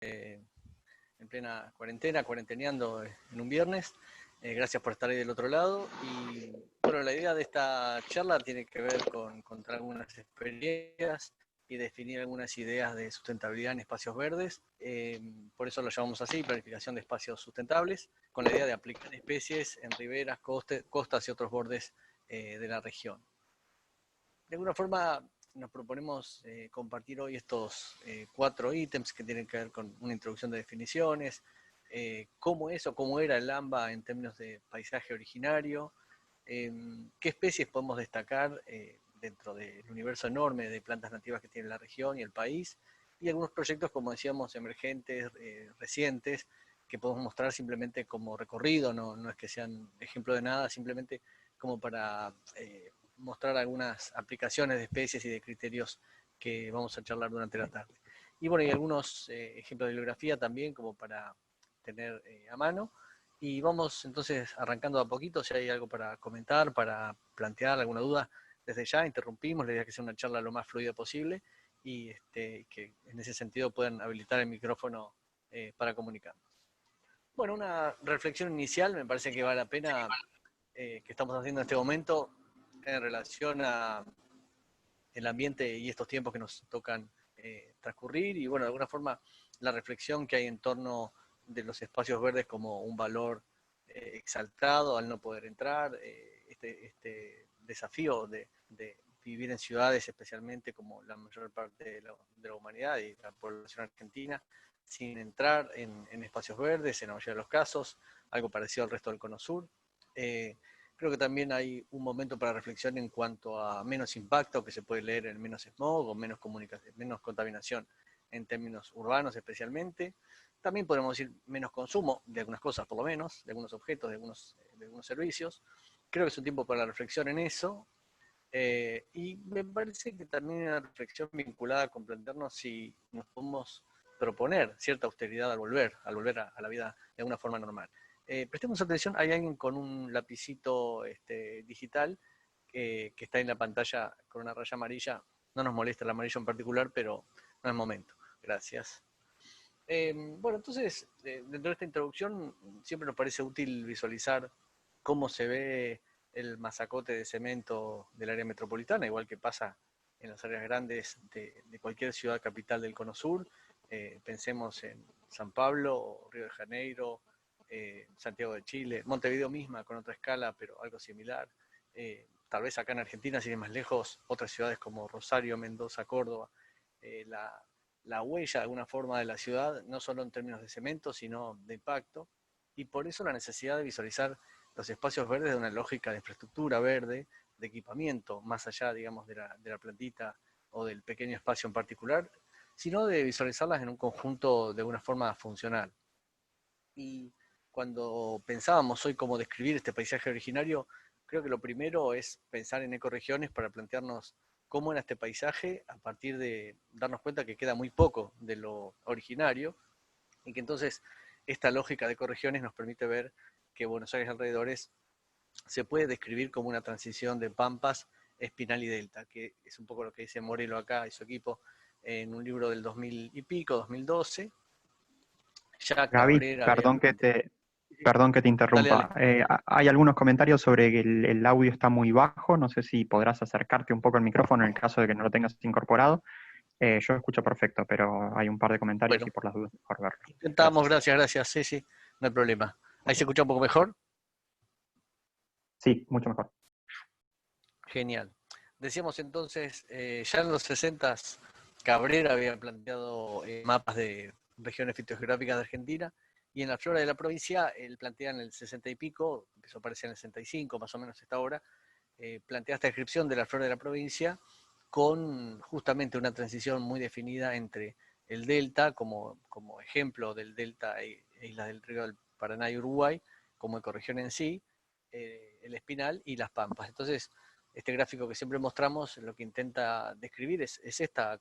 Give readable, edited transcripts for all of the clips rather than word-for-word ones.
en plena cuarentena, cuarenteneando en un viernes. Gracias por estar ahí del otro lado. Y bueno, la idea de esta charla tiene que ver con contar algunas experiencias y definir algunas ideas de sustentabilidad en espacios verdes. Por eso lo llamamos así, planificación de espacios sustentables, con la idea de aplicar especies en riberas, costas y otros bordes de la región. De alguna forma nos proponemos compartir hoy estos 4 ítems que tienen que ver con una introducción de definiciones, cómo es o cómo era el AMBA en términos de paisaje originario, qué especies podemos destacar dentro del universo enorme de plantas nativas que tiene la región y el país, y algunos proyectos, como decíamos, emergentes, recientes, que podemos mostrar simplemente como recorrido, no es que sean ejemplo de nada, simplemente como para mostrar algunas aplicaciones de especies y de criterios que vamos a charlar durante la tarde. Y bueno, y algunos ejemplos de bibliografía también como para tener a mano. Y vamos entonces arrancando a poquito, si hay algo para comentar, para plantear alguna duda, desde ya interrumpimos, la idea es que sea una charla lo más fluida posible y que en ese sentido puedan habilitar el micrófono para comunicarnos. Bueno, una reflexión inicial me parece que vale la pena que estamos haciendo en este momento en relación a el ambiente y estos tiempos que nos tocan transcurrir y bueno, de alguna forma la reflexión que hay en torno de los espacios verdes como un valor exaltado al no poder entrar, este desafío de vivir en ciudades especialmente como la mayor parte de la humanidad y la población argentina, sin entrar en espacios verdes, en la mayoría de los casos, algo parecido al resto del Cono Sur. Creo que también hay un momento para reflexión en cuanto a menos impacto, que se puede leer en menos smog o menos contaminación en términos urbanos especialmente. También podemos decir menos consumo de algunas cosas, por lo menos, de algunos objetos, de algunos servicios. Creo que es un tiempo para la reflexión en eso. Y me parece que también hay una reflexión vinculada con plantearnos si nos podemos proponer cierta austeridad al volver a la vida de alguna forma normal. Prestemos atención, hay alguien con un lapicito digital que está en la pantalla con una raya amarilla. No nos molesta el amarillo en particular, pero no es momento. Gracias. Bueno, entonces, dentro de esta introducción, siempre nos parece útil visualizar cómo se ve el masacote de cemento del área metropolitana, igual que pasa en las áreas grandes de cualquier ciudad capital del Cono Sur. Pensemos en San Pablo, Río de Janeiro, Santiago de Chile, Montevideo misma con otra escala, pero algo similar. Tal vez acá en Argentina, sin ir más lejos, otras ciudades como Rosario, Mendoza, Córdoba. La huella de alguna forma de la ciudad, no solo en términos de cemento, sino de impacto, y por eso la necesidad de visualizar los espacios verdes de una lógica de infraestructura verde, de equipamiento, más allá, digamos, de la plantita o del pequeño espacio en particular, sino de visualizarlas en un conjunto de una forma funcional. Y cuando pensábamos hoy cómo describir este paisaje originario, creo que lo primero es pensar en ecorregiones para plantearnos cómo era este paisaje a partir de darnos cuenta que queda muy poco de lo originario y que entonces esta lógica de ecorregiones nos permite ver que Buenos Aires alrededores se puede describir como una transición de pampas, espinal y delta, que es un poco lo que dice Morelo acá y su equipo en un libro del 2000 y pico, 2012. Ya Gaby, Cabrera había planteado. perdón que te Dale, dale. interrumpa. Hay algunos comentarios sobre que el audio está muy bajo. No sé si podrás acercarte un poco al micrófono en el caso de que no lo tengas incorporado. Yo escucho perfecto, pero hay un par de comentarios y Bueno, por las dudas mejor verlo. intentamos, Gracias. gracias, sí, sí, no hay problema. ¿Ahí se escucha un poco mejor? Sí, mucho mejor. Genial. Decíamos entonces, ya en los 60 Cabrera había planteado mapas de regiones fitogeográficas de Argentina, y en la flora de la provincia, él plantea en el 60 y pico, empezó a aparecer en el 65, más o menos esta hora, plantea esta descripción de la flora de la provincia con justamente una transición muy definida entre el delta, como ejemplo del delta e islas del río del Paraná y Uruguay, como ecorregión en sí, el espinal y las pampas. Entonces, este gráfico que siempre mostramos lo que intenta describir es esta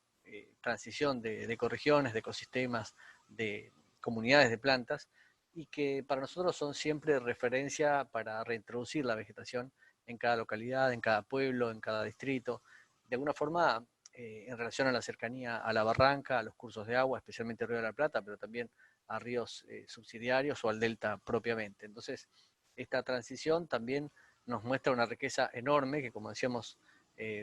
transición de ecorregiones, de ecosistemas, de comunidades de plantas, y que para nosotros son siempre referencia para reintroducir la vegetación en cada localidad, en cada pueblo, en cada distrito. De alguna forma, en relación a la cercanía a la barranca, a los cursos de agua, especialmente Río de la Plata, pero también a ríos subsidiarios o al delta propiamente. Entonces, esta transición también nos muestra una riqueza enorme, que como decíamos,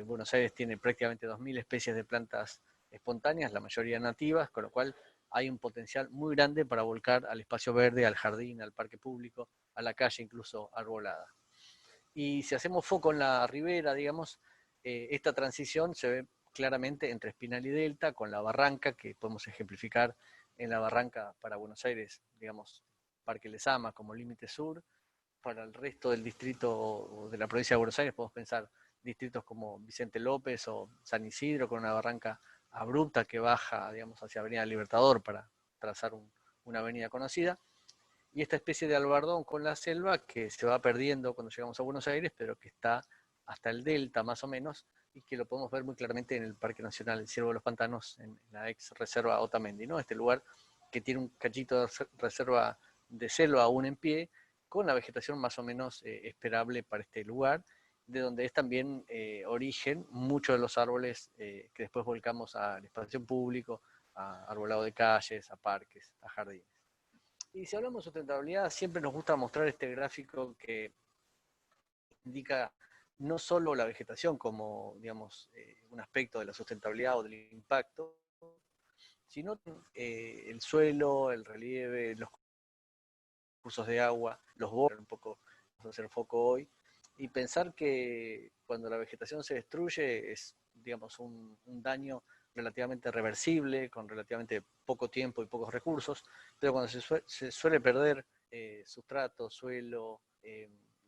Buenos Aires tiene prácticamente 2.000 especies de plantas espontáneas, la mayoría nativas, con lo cual hay un potencial muy grande para volcar al espacio verde, al jardín, al parque público, a la calle incluso arbolada. Y si hacemos foco en la ribera, digamos, esta transición se ve claramente entre Espinal y Delta, con la barranca, que podemos ejemplificar en la barranca para Buenos Aires, digamos, Parque Lezama como límite sur. Para el resto del distrito de la provincia de Buenos Aires podemos pensar distritos como Vicente López o San Isidro, con una barranca abrupta que baja, digamos, hacia Avenida Libertador para trazar una avenida conocida. Y esta especie de albardón con la selva que se va perdiendo cuando llegamos a Buenos Aires, pero que está hasta el delta más o menos, y que lo podemos ver muy claramente en el Parque Nacional El Ciervo de los Pantanos, en la ex reserva Otamendi, ¿no? Este lugar que tiene un cachito de reserva de selva aún en pie, con la vegetación más o menos esperable para este lugar, de donde es también origen muchos de los árboles que después volcamos al espacio público, a arbolado de calles, a parques, a jardines. Y si hablamos de sustentabilidad, siempre nos gusta mostrar este gráfico que indica no solo la vegetación como, digamos, un aspecto de la sustentabilidad o del impacto, sino el suelo, el relieve, los cursos de agua, los bordes, un poco vamos a hacer foco hoy, y pensar que cuando la vegetación se destruye es, digamos, un daño relativamente reversible, con relativamente poco tiempo y pocos recursos, pero cuando se suele perder sustrato, suelo,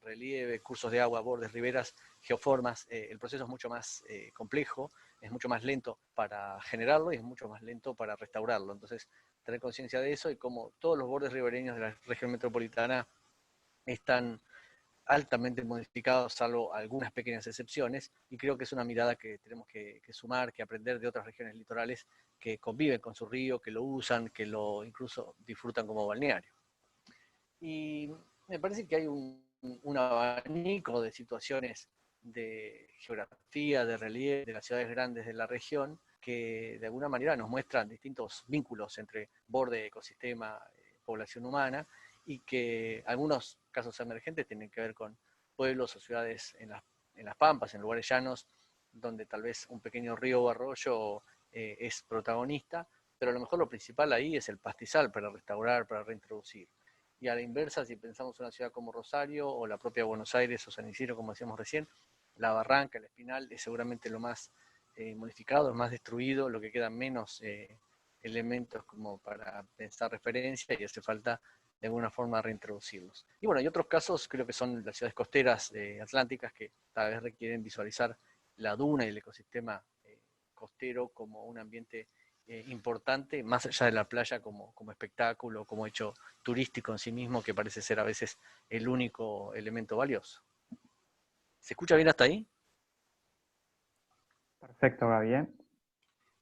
relieve, cursos de agua, bordes, riberas, geoformas, el proceso es mucho más complejo, es mucho más lento para generarlo y es mucho más lento para restaurarlo. Entonces, tener conciencia de eso y como todos los bordes ribereños de la región metropolitana están altamente modificados, salvo algunas pequeñas excepciones, y creo que es una mirada que tenemos que sumar, que aprender de otras regiones litorales que conviven con su río, que lo usan, que lo incluso disfrutan como balneario. Y me parece que hay un abanico de situaciones de geografía, de relieve, de las ciudades grandes de la región, que de alguna manera nos muestran distintos vínculos entre borde, ecosistema, población humana, y que algunos casos emergentes tienen que ver con pueblos o ciudades en las pampas, en lugares llanos, donde tal vez un pequeño río o arroyo es protagonista, pero a lo mejor lo principal ahí es el pastizal para restaurar, para reintroducir. Y a la inversa, si pensamos en una ciudad como Rosario o la propia Buenos Aires o San Isidro, como decíamos recién, la barranca, el espinal es seguramente lo más modificado, el más destruido, lo que quedan menos elementos como para pensar referencia y hace falta de alguna forma reintroducirlos. Y bueno, y otros casos creo que son las ciudades costeras atlánticas que tal vez requieren visualizar la duna y el ecosistema costero como un ambiente importante, más allá de la playa como espectáculo, como hecho turístico en sí mismo, que parece ser a veces el único elemento valioso. ¿Se escucha bien hasta ahí? Perfecto, Gaby, ¿eh?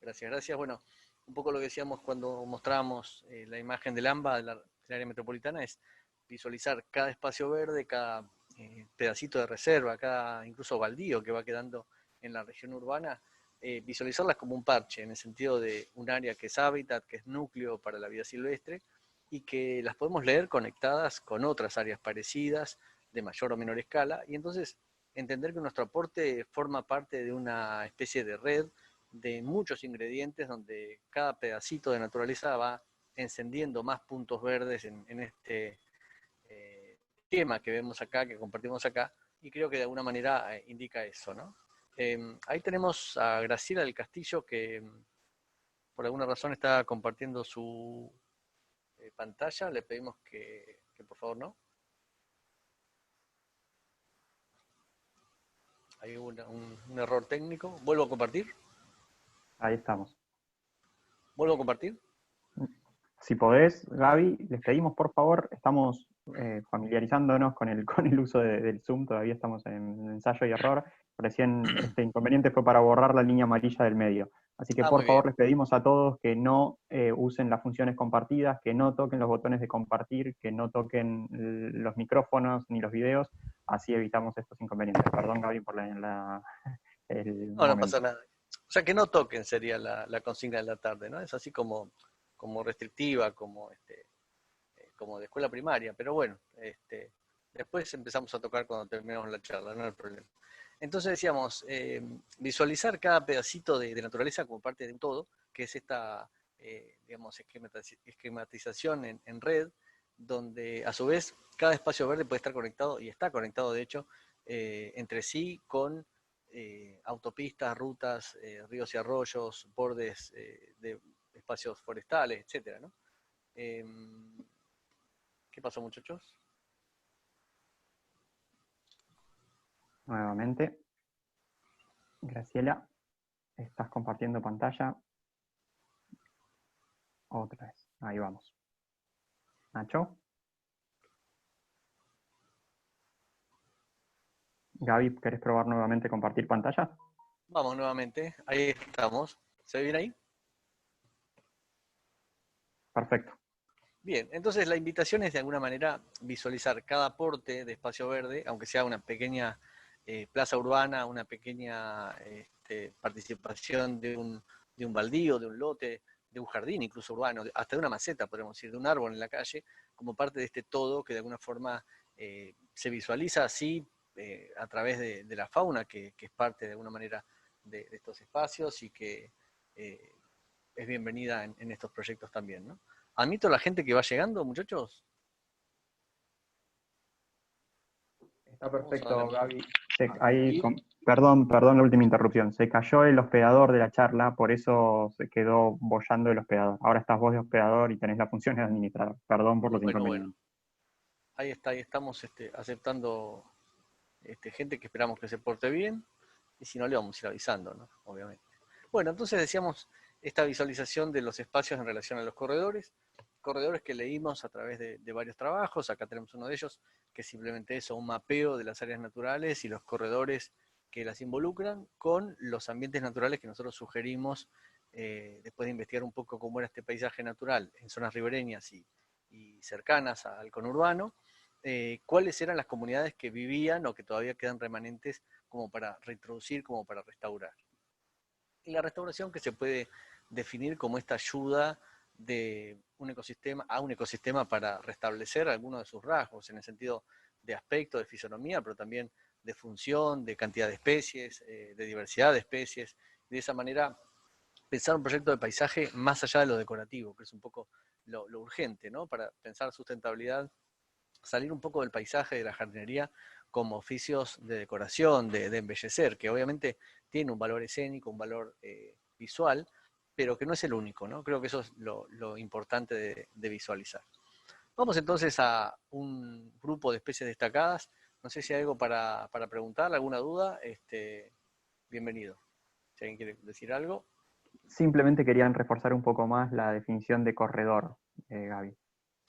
Gracias, gracias. Bueno, un poco lo que decíamos cuando mostrábamos la imagen del AMBA, del área metropolitana, es visualizar cada espacio verde, cada pedacito de reserva, cada incluso baldío que va quedando en la región urbana, visualizarlas como un parche, en el sentido de un área que es hábitat, que es núcleo para la vida silvestre, y que las podemos leer conectadas con otras áreas parecidas, de mayor o menor escala, y entonces entender que nuestro aporte forma parte de una especie de red de muchos ingredientes donde cada pedacito de naturaleza va encendiendo más puntos verdes en este esquema que vemos acá, que compartimos acá, y creo que de alguna manera indica eso, ¿no? Ahí tenemos a Graciela del Castillo que por alguna razón está compartiendo su pantalla, le pedimos que por favor no. Hay un error técnico. ¿Vuelvo a compartir? Ahí estamos. ¿Vuelvo a compartir? Si podés, Gaby, les pedimos por favor, estamos familiarizándonos con con el uso del Zoom, todavía estamos en ensayo y error. Recién este inconveniente fue para borrar la línea amarilla del medio. Así que por Muy bien. favor les pedimos a todos que no usen las funciones compartidas, que no toquen los botones de compartir, que no toquen los micrófonos ni los videos, así evitamos estos inconvenientes. Perdón, Gaby, por el No, no pasa momento. nada. O sea, que no toquen sería la consigna de la tarde, ¿no? Es así como restrictiva, como de escuela primaria, pero bueno, después empezamos a tocar cuando terminamos la charla, no hay problema. Entonces decíamos, visualizar cada pedacito de naturaleza como parte de un todo, que es esta, digamos, esquematización en red, donde a su vez cada espacio verde puede estar conectado, y está conectado de hecho, entre sí con autopistas, rutas, ríos y arroyos, bordes de espacios forestales, etcétera, ¿no? ¿Qué pasó, muchachos? Nuevamente, Graciela, estás compartiendo pantalla. Otra vez. Ahí vamos. Nacho. Gaby, ¿querés probar nuevamente compartir pantalla? Vamos nuevamente, ahí estamos. ¿Se ve bien ahí? Perfecto. Bien, entonces la invitación es de alguna manera visualizar cada aporte de espacio verde, aunque sea una pequeña plaza urbana, una pequeña participación de un baldío, de un lote, de un jardín incluso urbano, hasta de una maceta, podemos decir, de un árbol en la calle, como parte de este todo que de alguna forma se visualiza así a través de la fauna, que es parte de alguna manera de estos espacios y que eh, es bienvenida en estos proyectos también, ¿no? Admito a la gente que va llegando, muchachos. Está Vamos a ver perfecto, aquí. Gaby. Perdón la última interrupción. Se cayó el hospedador de la charla, por eso se quedó boyando el hospedador. Ahora estás vos de hospedador y tenés la función de administrador. Perdón por los Bueno. inconvenientes. Ahí estamos aceptando gente que esperamos que se porte bien, y si no le vamos a ir avisando, ¿no? Obviamente. Bueno, entonces decíamos esta visualización de los espacios en relación a los corredores que leímos a través de varios trabajos. Acá tenemos uno de ellos, que es simplemente eso, un mapeo de las áreas naturales y los corredores que las involucran con los ambientes naturales que nosotros sugerimos después de investigar un poco cómo era este paisaje natural en zonas ribereñas y cercanas al conurbano, cuáles eran las comunidades que vivían o que todavía quedan remanentes como para reintroducir, como para restaurar. Y la restauración que se puede definir como esta ayuda de un ecosistema a un ecosistema para restablecer algunos de sus rasgos, en el sentido de aspecto, de fisonomía, pero también de función, de cantidad de especies, de diversidad de especies. De esa manera, pensar un proyecto de paisaje más allá de lo decorativo, que es un poco lo urgente, ¿no? Para pensar sustentabilidad, salir un poco del paisaje, de la jardinería, como oficios de decoración, de embellecer, que obviamente tiene un valor escénico, un valor visual, pero que no es el único, ¿no? Creo que eso es lo importante de visualizar. Vamos entonces a un grupo de especies destacadas. No sé si hay algo para preguntar, alguna duda. Bienvenido. Si alguien quiere decir algo. Simplemente querían reforzar un poco más la definición de corredor, Gaby.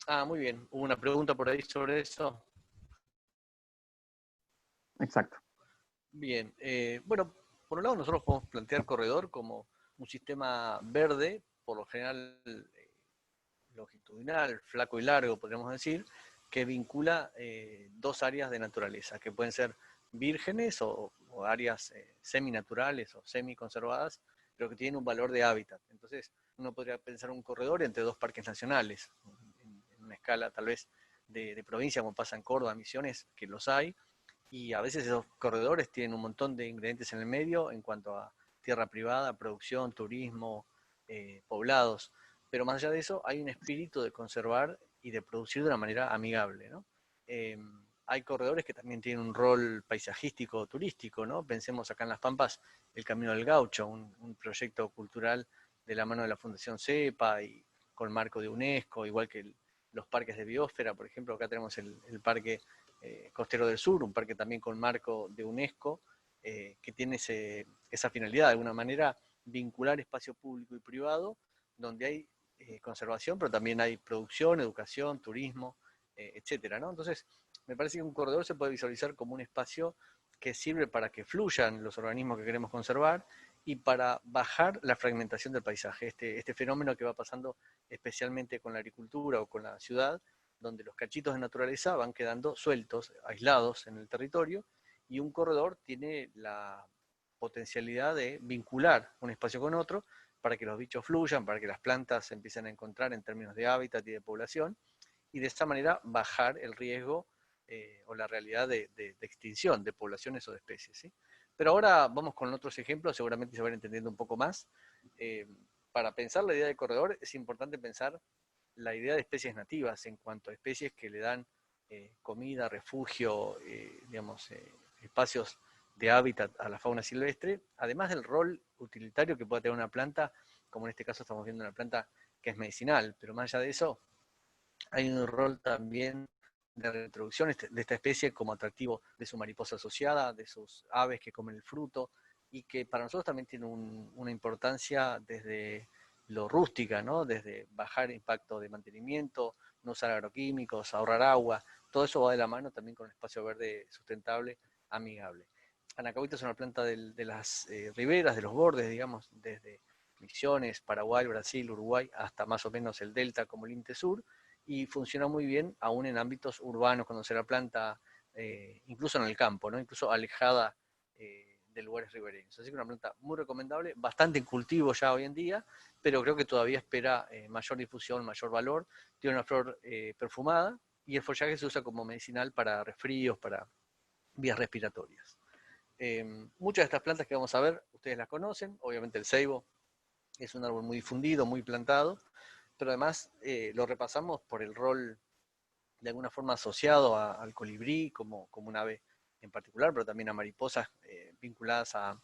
Ah, muy bien. Hubo una pregunta por ahí sobre eso. Exacto. Bien, bueno, por un lado nosotros podemos plantear corredor como un sistema verde, por lo general longitudinal, flaco y largo, podríamos decir, que vincula dos áreas de naturaleza, que pueden ser vírgenes o áreas seminaturales o semiconservadas, pero que tienen un valor de hábitat. Entonces, uno podría pensar un corredor entre dos parques nacionales, en una escala tal vez de provincia, como pasa en Córdoba, Misiones, que los hay, y a veces esos corredores tienen un montón de ingredientes en el medio en cuanto a tierra privada, producción, turismo, poblados. Pero más allá de eso, hay un espíritu de conservar y de producir de una manera amigable, ¿no? Eh, Hay corredores que también tienen un rol paisajístico, turístico, ¿no? Pensemos acá en Las Pampas, el Camino del Gaucho, un proyecto cultural de la mano de la Fundación CEPA y con marco de UNESCO, igual que los parques de biosfera, por ejemplo, acá tenemos el Parque Costero del Sur, un parque también con marco de UNESCO, que tiene esa finalidad, de alguna manera, vincular espacio público y privado, donde hay conservación, pero también hay producción, educación, turismo, etcétera, ¿no? Entonces, me parece que un corredor se puede visualizar como un espacio que sirve para que fluyan los organismos que queremos conservar y para bajar la fragmentación del paisaje, este fenómeno que va pasando especialmente con la agricultura o con la ciudad, donde los cachitos de naturaleza van quedando sueltos, aislados en el territorio, y un corredor tiene potencialidad de vincular un espacio con otro para que los bichos fluyan, para que las plantas se empiecen a encontrar en términos de hábitat y de población, y de esta manera bajar el riesgo o la realidad de extinción de poblaciones o de especies, ¿sí? Pero ahora vamos con otros ejemplos, seguramente se van entendiendo un poco más. Para pensar la idea de corredor es importante pensar la idea de especies nativas en cuanto a especies que le dan comida, refugio, digamos, espacios de hábitat a la fauna silvestre, además del rol utilitario que puede tener una planta, como en este caso estamos viendo una planta que es medicinal, pero más allá de eso, hay un rol también de reintroducción de esta especie como atractivo de su mariposa asociada, de sus aves que comen el fruto, y que para nosotros también tiene una importancia desde lo rústica, ¿no? Desde bajar impacto de mantenimiento, no usar agroquímicos, ahorrar agua, todo eso va de la mano también con un espacio verde sustentable, amigable. Anacahuita es una planta de las riberas, de los bordes, digamos, desde Misiones, Paraguay, Brasil, Uruguay, hasta más o menos el delta como el Inte Sur, y funciona muy bien aún en ámbitos urbanos, cuando se la planta, incluso en el campo, ¿no? Incluso alejada de lugares ribereños. Así que una planta muy recomendable, bastante en cultivo ya hoy en día, pero creo que todavía espera mayor difusión, mayor valor. Tiene una flor perfumada y el follaje se usa como medicinal para resfríos, para vías respiratorias. Muchas de estas plantas que vamos a ver, ustedes las conocen, obviamente el ceibo es un árbol muy difundido, muy plantado, pero además lo repasamos por el rol de alguna forma asociado al colibrí como un ave en particular, pero también a mariposas vinculadas a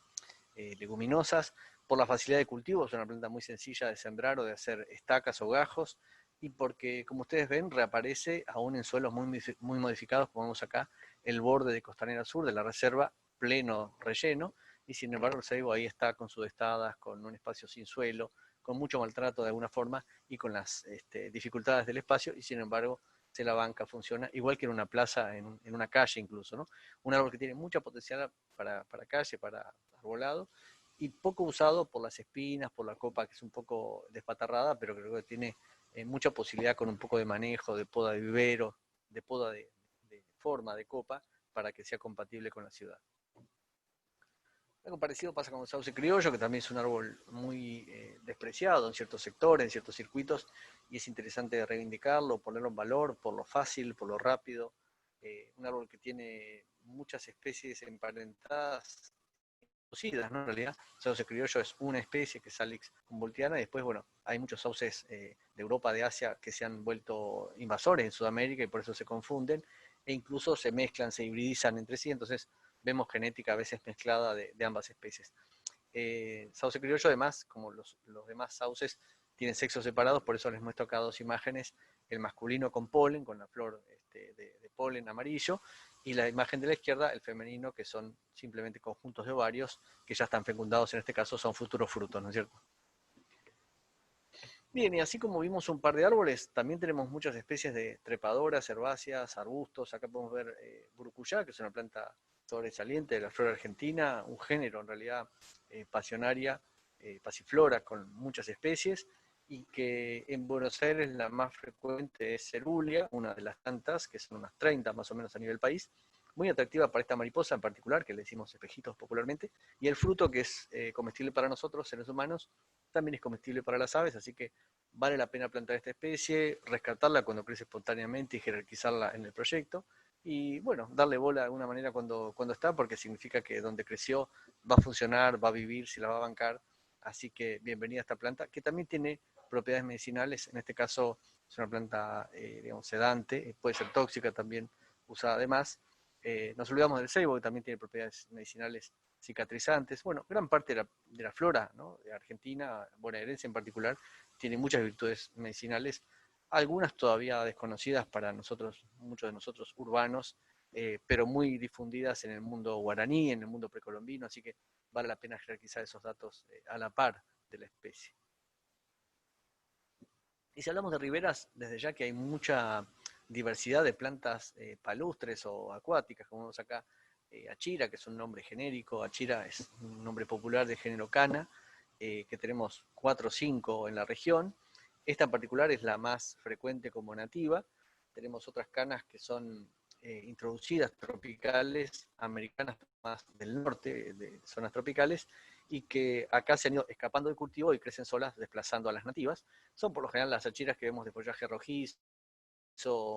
leguminosas, por la facilidad de cultivo, es una planta muy sencilla de sembrar o de hacer estacas o gajos, y porque, como ustedes ven, reaparece aún en suelos muy modificados, como vemos acá, el borde de Costanera Sur de la reserva, pleno relleno, y sin embargo el ceibo ahí está con sus estadas, con un espacio sin suelo, con mucho maltrato de alguna forma y con las dificultades del espacio, y sin embargo se la banca, funciona, igual que en una plaza, en una calle incluso, ¿no? Un árbol que tiene mucha potencial para calle, para arbolado, y poco usado por las espinas, por la copa que es un poco despatarrada, pero creo que tiene mucha posibilidad con un poco de manejo, de poda de vivero, de poda de forma de copa, para que sea compatible con la ciudad. Algo parecido pasa con el sauce criollo, que también es un árbol muy despreciado en ciertos sectores, en ciertos circuitos, y es interesante reivindicarlo, ponerlo en valor por lo fácil, por lo rápido. Un árbol que tiene muchas especies emparentadas, conocidas, ¿no? En realidad, el sauce criollo es una especie, que es Salix humboldtiana, y después, bueno, hay muchos sauces de Europa, de Asia, que se han vuelto invasores en Sudamérica y por eso se confunden, e incluso se mezclan, se hibridizan entre sí, entonces vemos genética a veces mezclada de ambas especies. Sauce criollo, además, como los demás sauces, tienen sexos separados, por eso les muestro acá dos imágenes, el masculino con polen, con la flor de polen amarillo, y la imagen de la izquierda, el femenino, que son simplemente conjuntos de ovarios que ya están fecundados, en este caso son futuros frutos, ¿no es cierto? Bien, y así como vimos un par de árboles, también tenemos muchas especies de trepadoras, herbáceas, arbustos. Acá podemos ver burucuyá, que es una planta sobresaliente de la flora argentina, un género en realidad pasionaria, pasiflora, con muchas especies, y que en Buenos Aires la más frecuente es cerulia, una de las tantas, que son unas 30 más o menos a nivel país, muy atractiva para esta mariposa en particular, que le decimos espejitos popularmente, y el fruto, que es comestible para nosotros, seres humanos, también es comestible para las aves, así que vale la pena plantar esta especie, rescatarla cuando crece espontáneamente y jerarquizarla en el proyecto, y bueno, darle bola de alguna manera cuando está, porque significa que donde creció va a funcionar, va a vivir, se la va a bancar, así que bienvenida a esta planta, que también tiene propiedades medicinales, en este caso es una planta, digamos, sedante, puede ser tóxica también, usada además. Nos olvidamos del ceibo, que también tiene propiedades medicinales cicatrizantes. Bueno, gran parte de la flora, ¿no?, de Argentina, bonaerense en particular, tiene muchas virtudes medicinales, algunas todavía desconocidas para nosotros, muchos de nosotros urbanos, pero muy difundidas en el mundo guaraní, en el mundo precolombino, así que vale la pena jerarquizar esos datos a la par de la especie. Y si hablamos de riberas, desde ya que hay mucha diversidad de plantas palustres o acuáticas, como vemos acá, achira, que es un nombre genérico, achira es un nombre popular de género cana, que tenemos 4 o 5 en la región. Esta en particular es la más frecuente como nativa. Tenemos otras canas que son introducidas tropicales, americanas más del norte, de zonas tropicales, y que acá se han ido escapando del cultivo y crecen solas desplazando a las nativas. Son por lo general las achiras que vemos de follaje rojizo,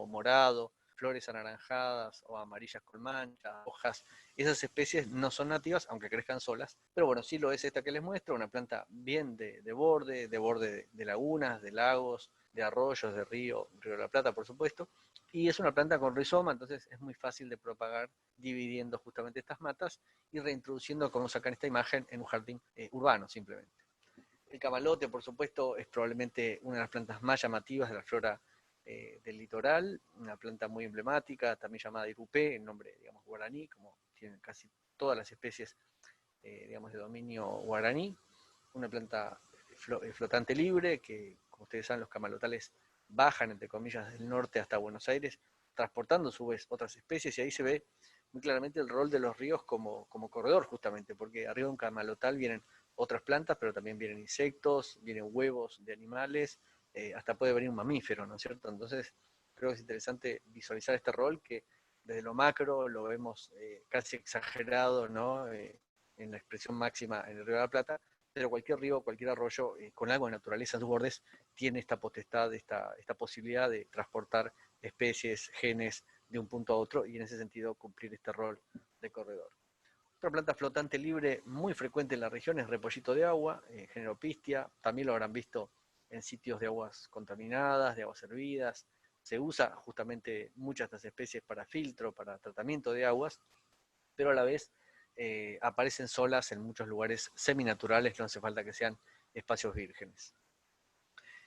morado, flores anaranjadas o amarillas con manchas, hojas. Esas especies no son nativas, aunque crezcan solas, pero bueno, sí lo es esta que les muestro, una planta bien de borde de lagunas, de lagos, de arroyos, de Río de la Plata, por supuesto, y es una planta con rizoma, entonces es muy fácil de propagar dividiendo justamente estas matas y reintroduciendo, como sacan esta imagen, en un jardín urbano simplemente. El camalote, por supuesto, es probablemente una de las plantas más llamativas de la flora del litoral, una planta muy emblemática, también llamada irupé, en nombre, digamos, guaraní, como tienen casi todas las especies, digamos, de dominio guaraní. Una planta flotante libre, que, como ustedes saben, los camalotales bajan, entre comillas, del norte hasta Buenos Aires, transportando a su vez otras especies, y ahí se ve muy claramente el rol de los ríos como corredor, justamente, porque arriba de un camalotal vienen otras plantas, pero también vienen insectos, vienen huevos de animales, hasta puede venir un mamífero, ¿no es cierto? Entonces, creo que es interesante visualizar este rol que desde lo macro lo vemos casi exagerado, ¿no? En la expresión máxima en el Río de la Plata, pero cualquier río, cualquier arroyo con algo de naturaleza en sus bordes tiene esta potestad, esta posibilidad de transportar especies, genes de un punto a otro y en ese sentido cumplir este rol de corredor. Otra planta flotante libre muy frecuente en la región es repollito de agua, género pistia, también lo habrán visto en sitios de aguas contaminadas, de aguas hervidas. Se usa justamente muchas de estas especies para filtro, para tratamiento de aguas, pero a la vez aparecen solas en muchos lugares seminaturales que no hace falta que sean espacios vírgenes.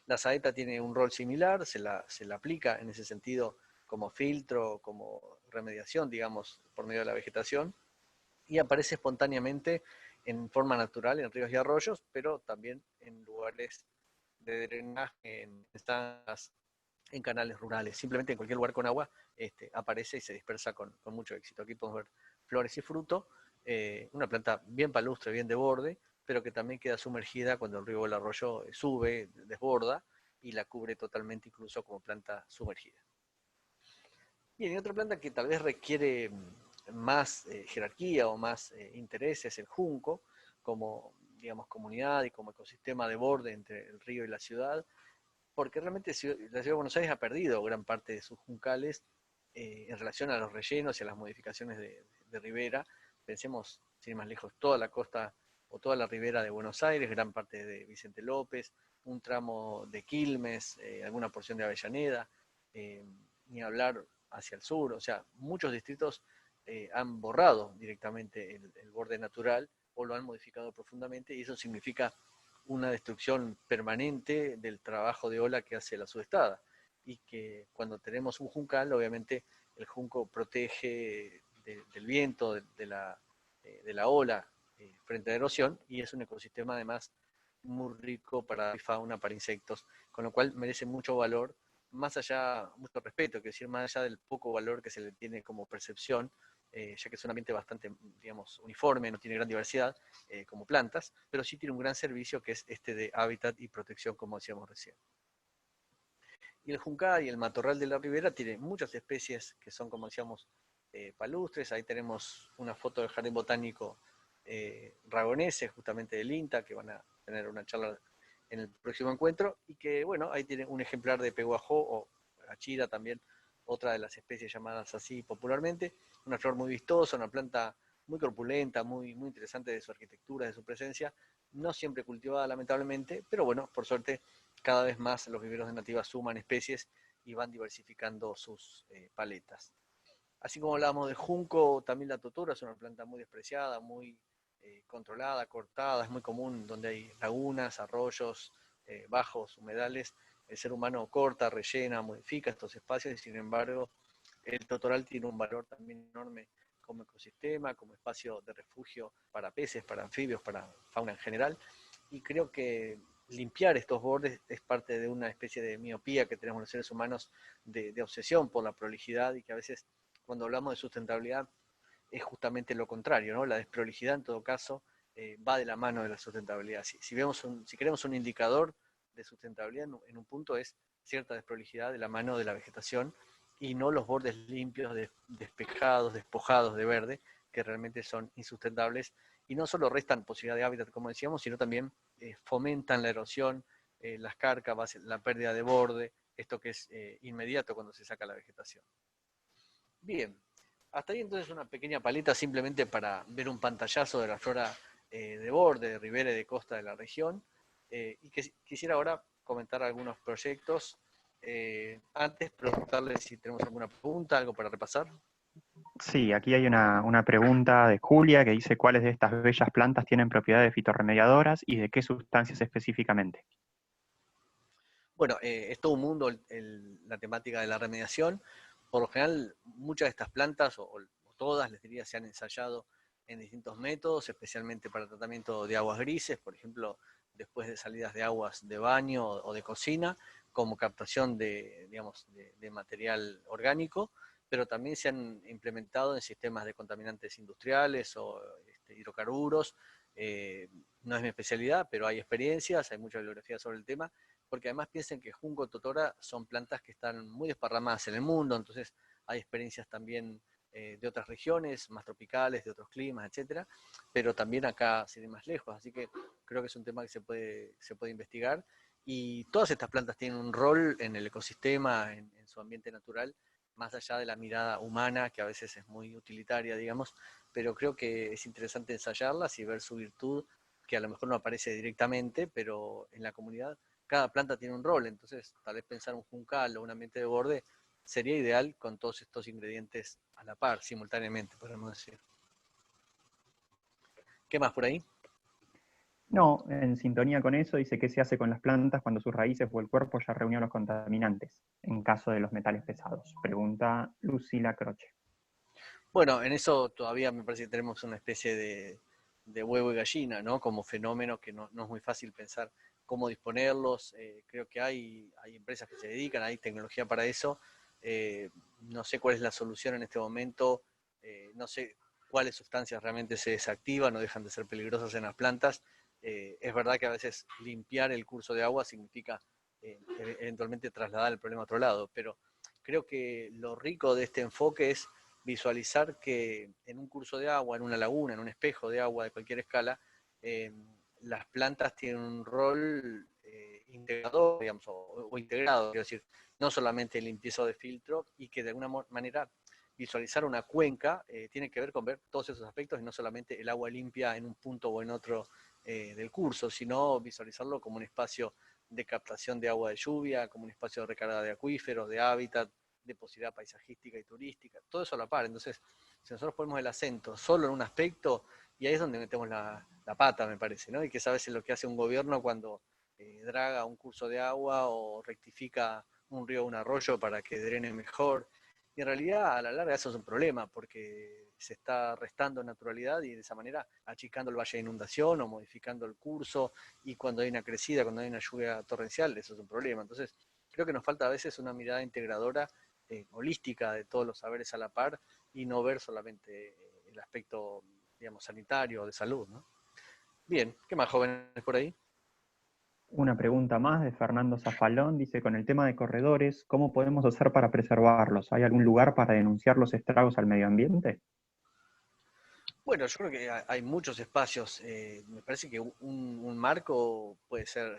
La saeta tiene un rol similar, se la aplica en ese sentido como filtro, como remediación, digamos, por medio de la vegetación, y aparece espontáneamente en forma natural en ríos y arroyos, pero también en lugares de drenaje, en estanques, en canales rurales. Simplemente en cualquier lugar con agua aparece y se dispersa con mucho éxito. Aquí podemos ver flores y fruto, una planta bien palustre, bien de borde, pero que también queda sumergida cuando el río o el arroyo sube, desborda y la cubre totalmente incluso como planta sumergida. Bien, y otra planta que tal vez requiere más jerarquía o más interés es el junco, como digamos comunidad y como ecosistema de borde entre el río y la ciudad, porque realmente la ciudad de Buenos Aires ha perdido gran parte de sus juncales en relación a los rellenos y a las modificaciones de ribera. Pensemos, sin ir más lejos, toda la costa o toda la ribera de Buenos Aires, gran parte de Vicente López, un tramo de Quilmes, alguna porción de Avellaneda, ni hablar hacia el sur, o sea, muchos distritos han borrado directamente el borde natural o lo han modificado profundamente y eso significa una destrucción permanente del trabajo de ola que hace la sudestada y que cuando tenemos un juncal, obviamente el junco protege del viento, de la ola frente a la erosión y es un ecosistema además muy rico para fauna, para insectos, con lo cual merece mucho valor, más allá, mucho respeto, que decir, más allá del poco valor que se le tiene como percepción, ya que es un ambiente bastante, digamos, uniforme, no tiene gran diversidad como plantas, pero sí tiene un gran servicio que es este de hábitat y protección, como decíamos recién. Y el juncá y el matorral de la ribera tiene muchas especies que son, como decíamos, palustres. Ahí tenemos una foto del Jardín Botánico Ragonese, justamente del INTA, que van a tener una charla en el próximo encuentro. Y que, bueno, ahí tiene un ejemplar de peguajó o achira también, otra de las especies llamadas así popularmente. Una flor muy vistosa, una planta muy corpulenta, muy, muy interesante de su arquitectura, de su presencia. No siempre cultivada, lamentablemente, pero bueno, por suerte cada vez más los viveros de nativas suman especies y van diversificando sus paletas. Así como hablábamos de junco, también la totora es una planta muy despreciada, muy controlada, cortada, es muy común donde hay lagunas, arroyos, bajos, humedales. El ser humano corta, rellena, modifica estos espacios y sin embargo el totoral tiene un valor también enorme como ecosistema, como espacio de refugio para peces, para anfibios, para fauna en general. Y creo que limpiar estos bordes es parte de una especie de miopía que tenemos los seres humanos de obsesión por la prolijidad y que a veces cuando hablamos de sustentabilidad es justamente lo contrario, ¿no? La desprolijidad en todo caso va de la mano de la sustentabilidad. Si queremos un indicador de sustentabilidad en un punto es cierta desprolijidad de la mano de la vegetación y no los bordes limpios, despejados, despojados de verde, que realmente son insustentables y no solo restan posibilidad de hábitat, como decíamos, sino también fomentan la erosión, las cárcavas, la pérdida de borde, esto que es inmediato cuando se saca la vegetación. Bien, hasta ahí entonces una pequeña paleta simplemente para ver un pantallazo de la flora de borde, de ribera y de costa de la región. Y que quisiera ahora comentar algunos proyectos. Antes, preguntarles si tenemos alguna pregunta, algo para repasar. Sí, aquí hay una pregunta de Julia que dice cuáles de estas bellas plantas tienen propiedades fitorremediadoras y de qué sustancias específicamente. Bueno, es todo un mundo la temática de la remediación. Por lo general, muchas de estas plantas, o todas, les diría, se han ensayado en distintos métodos, especialmente para tratamiento de aguas grises, por ejemplo, después de salidas de aguas de baño o de cocina, como captación de, digamos, de material orgánico, pero también se han implementado en sistemas de contaminantes industriales o hidrocarburos. No es mi especialidad, pero hay experiencias, hay mucha bibliografía sobre el tema, porque además piensen que junco totora son plantas que están muy desparramadas en el mundo, entonces hay experiencias también de otras regiones, más tropicales, de otros climas, etcétera, pero también acá sin ir más lejos, así que creo que es un tema que se puede investigar, y todas estas plantas tienen un rol en el ecosistema, en su ambiente natural, más allá de la mirada humana, que a veces es muy utilitaria, digamos, pero creo que es interesante ensayarlas y ver su virtud, que a lo mejor no aparece directamente, pero en la comunidad cada planta tiene un rol, entonces tal vez pensar un juncal o un ambiente de borde sería ideal con todos estos ingredientes a la par, simultáneamente, podemos decir. ¿Qué más por ahí? No, en sintonía con eso dice qué se hace con las plantas cuando sus raíces o el cuerpo ya reunió los contaminantes, en caso de los metales pesados. Pregunta Lucila Croce. Bueno, en eso todavía me parece que tenemos una especie de huevo y gallina, ¿no? Como fenómeno que no es muy fácil pensar cómo disponerlos. Creo que hay empresas que se dedican, hay tecnología para eso. No sé cuál es la solución en este momento, no sé cuáles sustancias realmente se desactivan o dejan de ser peligrosas en las plantas. Es verdad que a veces limpiar el curso de agua significa eventualmente trasladar el problema a otro lado, pero creo que lo rico de este enfoque es visualizar que en un curso de agua, en una laguna, en un espejo de agua de cualquier escala, eh, las plantas tienen un rol integrador, digamos, o integrado, quiero decir, no solamente limpieza de filtro, y que de alguna manera visualizar una cuenca tiene que ver con ver todos esos aspectos y no solamente el agua limpia en un punto o en otro del curso, sino visualizarlo como un espacio de captación de agua de lluvia, como un espacio de recarga de acuíferos, de hábitat, de posibilidad paisajística y turística, todo eso a la par. Entonces, si nosotros ponemos el acento solo en un aspecto, y ahí es donde metemos la pata, me parece, ¿no? Y que es a veces lo que hace un gobierno cuando draga un curso de agua o rectifica un río o un arroyo para que drene mejor. Y en realidad, a la larga, eso es un problema, porque se está restando naturalidad y de esa manera achicando el valle de inundación o modificando el curso, y cuando hay una crecida, cuando hay una lluvia torrencial, eso es un problema. Entonces, creo que nos falta a veces una mirada integradora, holística, de todos los saberes a la par, y no ver solamente el aspecto, digamos, sanitario o de salud, ¿no? Bien, ¿qué más jóvenes por ahí? Una pregunta más de Fernando Zafalón. Dice, con el tema de corredores, ¿cómo podemos hacer para preservarlos? ¿Hay algún lugar para denunciar los estragos al medio ambiente? Bueno, yo creo que hay muchos espacios. Me parece que un marco puede ser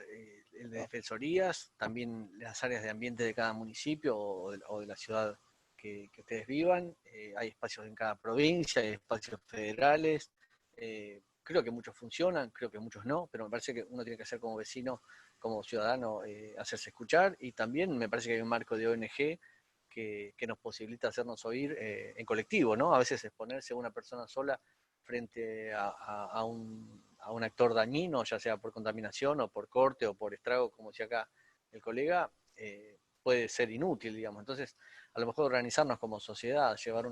el de defensorías, también las áreas de ambiente de cada municipio o de la ciudad que ustedes vivan. Hay espacios en cada provincia, hay espacios federales. Creo que muchos funcionan, creo que muchos no, pero me parece que uno tiene que hacer como vecino, como ciudadano, hacerse escuchar. Y también me parece que hay un marco de ONG que nos posibilita hacernos oír en colectivo, ¿no? A veces exponerse a una persona sola frente a un actor dañino, ya sea por contaminación o por corte o por estrago, como decía acá el colega, puede ser inútil, digamos. Entonces, a lo mejor organizarnos como sociedad, llevar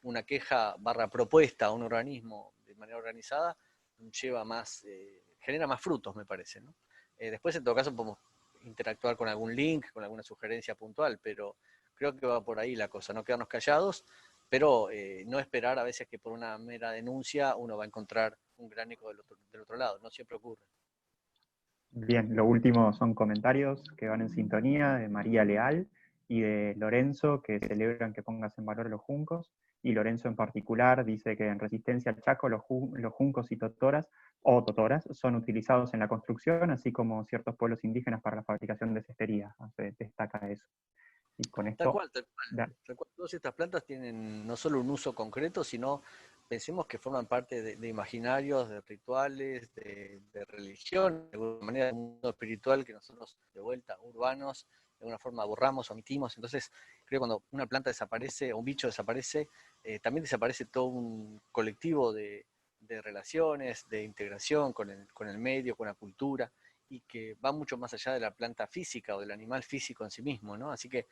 una queja barra propuesta a un organismo de manera organizada, lleva más, genera más frutos, me parece, ¿no? Después, en todo caso, podemos interactuar con algún link, con alguna sugerencia puntual, pero creo que va por ahí la cosa, no quedarnos callados, pero no esperar a veces que por una mera denuncia uno va a encontrar un gran eco del otro lado, no siempre ocurre. Bien, lo último son comentarios que van en sintonía de María Leal. y de Lorenzo, que celebran que pongas en valor los juncos, y Lorenzo en particular dice que en Resistencia al Chaco los juncos y totoras, o totoras, son utilizados en la construcción, así como ciertos pueblos indígenas para la fabricación de cestería. Se destaca eso. Y con Tal esto, cual, tal cual. Tal cual. Todas estas plantas tienen no solo un uso concreto, sino pensemos que forman parte de imaginarios, de rituales, de religión, de alguna manera, de un mundo espiritual que nosotros, de vuelta, urbanos, de alguna forma borramos, omitimos. Entonces, creo que cuando una planta desaparece o un bicho desaparece, también desaparece todo un colectivo de relaciones, de integración con el medio, con la cultura, y que va mucho más allá de la planta física o del animal físico en sí mismo, ¿no? Así que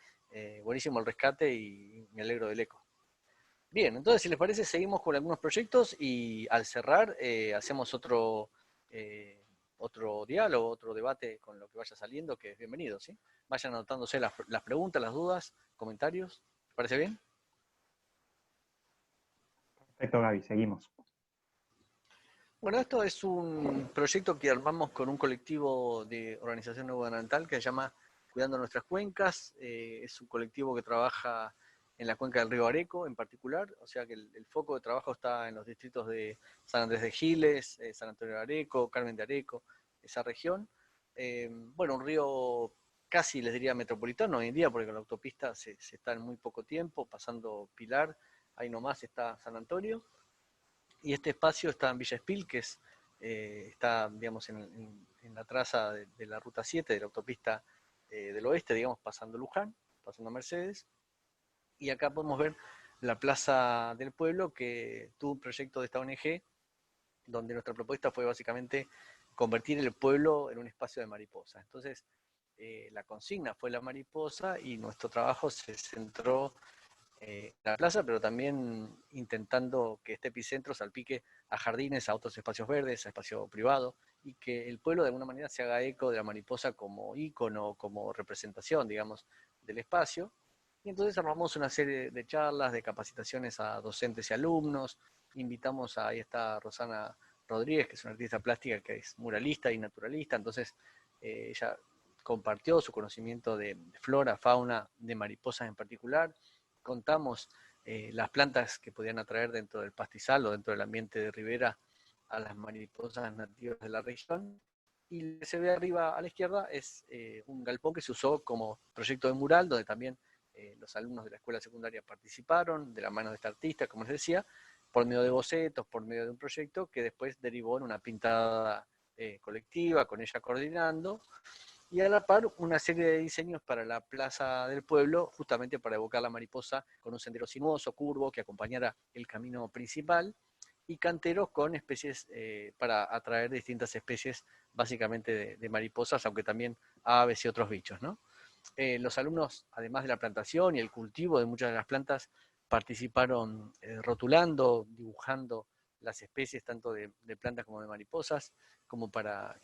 buenísimo el rescate y me alegro del eco. Bien, entonces si les parece seguimos con algunos proyectos y al cerrar hacemos otro diálogo, otro debate con lo que vaya saliendo, que es bienvenido, ¿sí? Vayan anotándose las preguntas, las dudas, comentarios. ¿Les parece bien? perfecto, Gaby, seguimos. Bueno, esto es un proyecto que armamos con un colectivo de organización no gubernamental que se llama Cuidando Nuestras Cuencas. Es un colectivo que trabaja en la cuenca del río Areco en particular, o sea que el foco de trabajo está en los distritos de San Andrés de Giles, San Antonio de Areco, Carmen de Areco, esa región. Bueno, un río casi les diría metropolitano hoy en día, porque con la autopista se está en muy poco tiempo, pasando Pilar, ahí nomás está San Antonio. Y este espacio está en Villa Espil, que está, digamos, en la traza de la Ruta 7, de la autopista del oeste, digamos, pasando Luján, pasando Mercedes. Y acá podemos ver la Plaza del Pueblo, que tuvo un proyecto de esta ONG, donde nuestra propuesta fue básicamente convertir el pueblo en un espacio de mariposa. Entonces, la consigna fue la mariposa y nuestro trabajo se centró la plaza, pero también intentando que este epicentro salpique a jardines, a otros espacios verdes, a espacio privado, y que el pueblo de alguna manera se haga eco de la mariposa como ícono, como representación, digamos, del espacio. Y entonces armamos una serie de charlas, de capacitaciones a docentes y alumnos. Invitamos a, ahí está Rosana Rodríguez, que es una artista plástica que es muralista y naturalista, entonces ella compartió su conocimiento de flora, fauna, de mariposas en particular. Contamos las plantas que podían atraer dentro del pastizal o dentro del ambiente de ribera a las mariposas nativas de la región. Y lo que se ve arriba a la izquierda es un galpón que se usó como proyecto de mural, donde también los alumnos de la escuela secundaria participaron, de la mano de esta artista, como les decía, por medio de bocetos, por medio de un proyecto que después derivó en una pintada colectiva, con ella coordinando, y a la par una serie de diseños para la plaza del pueblo, justamente para evocar la mariposa con un sendero sinuoso, curvo, que acompañara el camino principal, y canteros con especies para atraer distintas especies, básicamente de mariposas, aunque también aves y otros bichos, ¿no? Los alumnos, además de la plantación y el cultivo de muchas de las plantas, participaron rotulando, dibujando las especies tanto de plantas como de mariposas, como para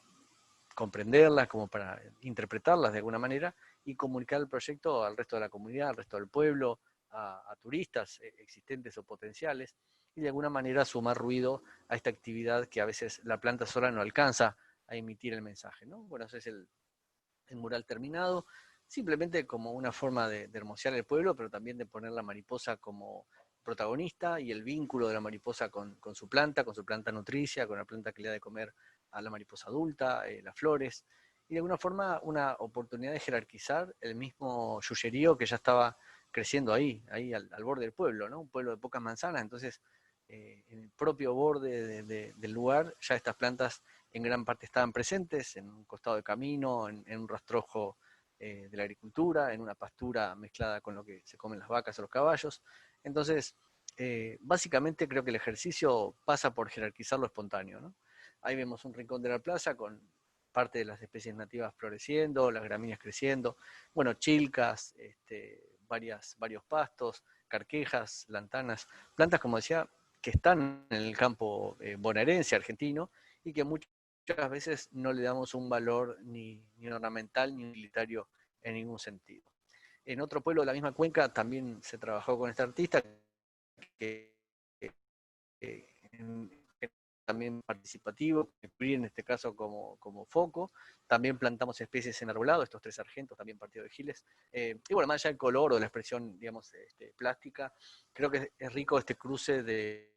comprenderlas, como para interpretarlas de alguna manera y comunicar el proyecto al resto de la comunidad, al resto del pueblo, a turistas existentes o potenciales, y de alguna manera sumar ruido a esta actividad que a veces la planta sola no alcanza a emitir el mensaje, ¿no? Bueno, ese es el mural terminado, simplemente como una forma de hermosear el pueblo, pero también de poner la mariposa como protagonista y el vínculo de la mariposa con su planta nutricia, con la planta que le da de comer a la mariposa adulta, las flores, y de alguna forma una oportunidad de jerarquizar el mismo yuyerío que ya estaba creciendo ahí al borde del pueblo, ¿no? Un pueblo de pocas manzanas, entonces en el propio borde del lugar ya estas plantas en gran parte estaban presentes, en un costado de camino, en un rastrojo de la agricultura, en una pastura mezclada con lo que se comen las vacas o los caballos. Entonces, básicamente creo que el ejercicio pasa por jerarquizar lo espontáneo, ¿no? Ahí vemos un rincón de la plaza con parte de las especies nativas floreciendo, las gramíneas creciendo, bueno, chilcas, varios pastos, carquejas, lantanas, plantas, como decía, que están en el campo bonaerense argentino y que muchas veces no le damos un valor ni ornamental ni utilitario en ningún sentido. En otro pueblo de la misma cuenca también se trabajó con este artista que en también participativo, en este caso como foco. También plantamos especies en arbolado, estos 3 sargentos, también partido de giles. Y bueno, más allá del color o de la expresión, digamos, plástica, creo que es rico este cruce de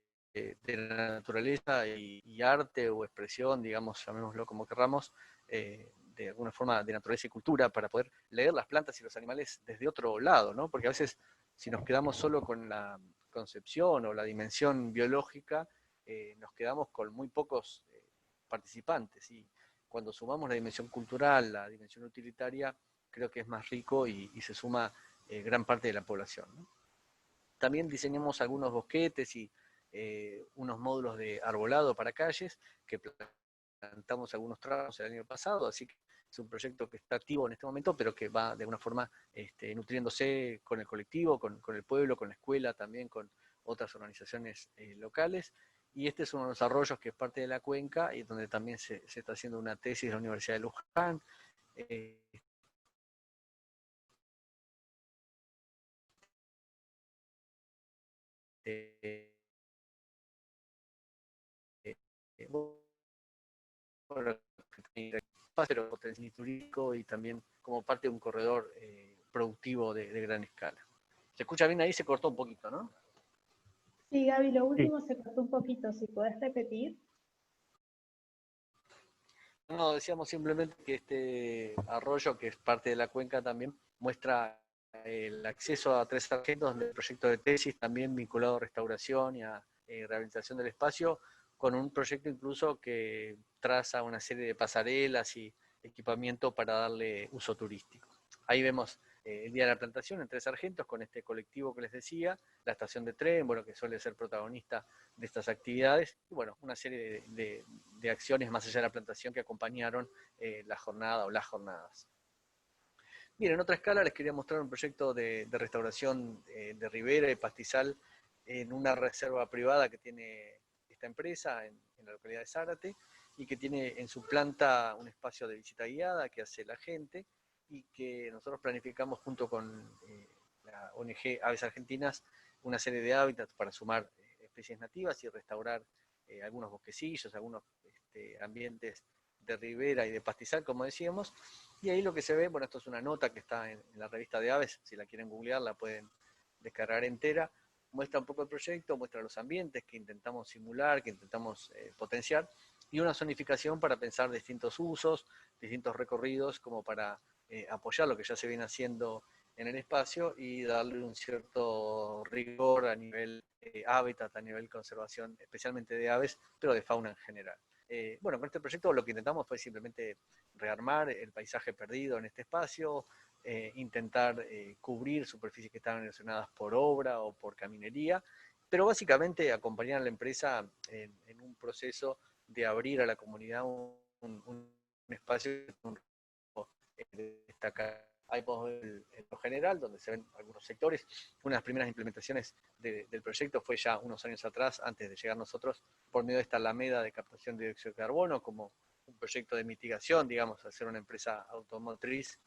la naturaleza y arte o expresión, digamos, llamémoslo como querramos, de alguna forma de naturaleza y cultura, para poder leer las plantas y los animales desde otro lado, ¿no? Porque a veces, si nos quedamos solo con la concepción o la dimensión biológica, nos quedamos con muy pocos participantes, y cuando sumamos la dimensión cultural, la dimensión utilitaria, creo que es más rico y se suma gran parte de la población, ¿no? También diseñamos algunos bosquetes y unos módulos de arbolado para calles, que plantamos algunos tramos el año pasado, así que es un proyecto que está activo en este momento, pero que va de alguna forma nutriéndose con el colectivo, con el pueblo, con la escuela, también con otras organizaciones locales. Y este es uno de los arroyos que es parte de la cuenca y donde también se está haciendo una tesis de la Universidad de Luján. Eh, eh, bueno, pero potencial turístico y también como parte de un corredor productivo de gran escala. ¿Se escucha bien ahí? Se cortó un poquito, ¿no? Sí, Gaby, lo Sí. último se cortó un poquito, si podés repetir. No, decíamos simplemente que este arroyo, que es parte de la cuenca también, muestra el acceso a 3 sargentos, donde el proyecto de tesis también vinculado a restauración y a rehabilitación del espacio, con un proyecto incluso que traza una serie de pasarelas y equipamiento para darle uso turístico. Ahí vemos el día de la plantación en 3 sargentos con este colectivo que les decía, la estación de tren, bueno, que suele ser protagonista de estas actividades, y bueno, una serie de acciones más allá de la plantación que acompañaron la jornada o las jornadas. Bien, en otra escala les quería mostrar un proyecto de restauración de ribera y pastizal en una reserva privada que tiene esta empresa en la localidad de Zárate, y que tiene en su planta un espacio de visita guiada que hace la gente y que nosotros planificamos junto con la ONG Aves Argentinas una serie de hábitats para sumar especies nativas y restaurar algunos bosquecillos, algunos ambientes de ribera y de pastizal, como decíamos. Y ahí lo que se ve, bueno, esto es una nota que está en la revista de Aves, si la quieren googlear la pueden descargar entera, muestra un poco el proyecto, muestra los ambientes que intentamos simular, que intentamos potenciar, y una zonificación para pensar distintos usos, distintos recorridos, como para apoyar lo que ya se viene haciendo en el espacio y darle un cierto rigor a nivel hábitat, a nivel conservación, especialmente de aves, pero de fauna en general. Bueno, con este proyecto lo que intentamos fue simplemente rearmar el paisaje perdido en este espacio, intentar cubrir superficies que estaban erosionadas por obra o por caminería, pero básicamente acompañar a la empresa en un proceso de abrir a la comunidad un espacio destacar. Ahí podemos ver lo general, donde se ven algunos sectores. Una de las primeras implementaciones del proyecto fue ya unos años atrás, antes de llegar nosotros, por medio de esta alameda de captación de dióxido de carbono, como un proyecto de mitigación, digamos, al ser una empresa automotriz.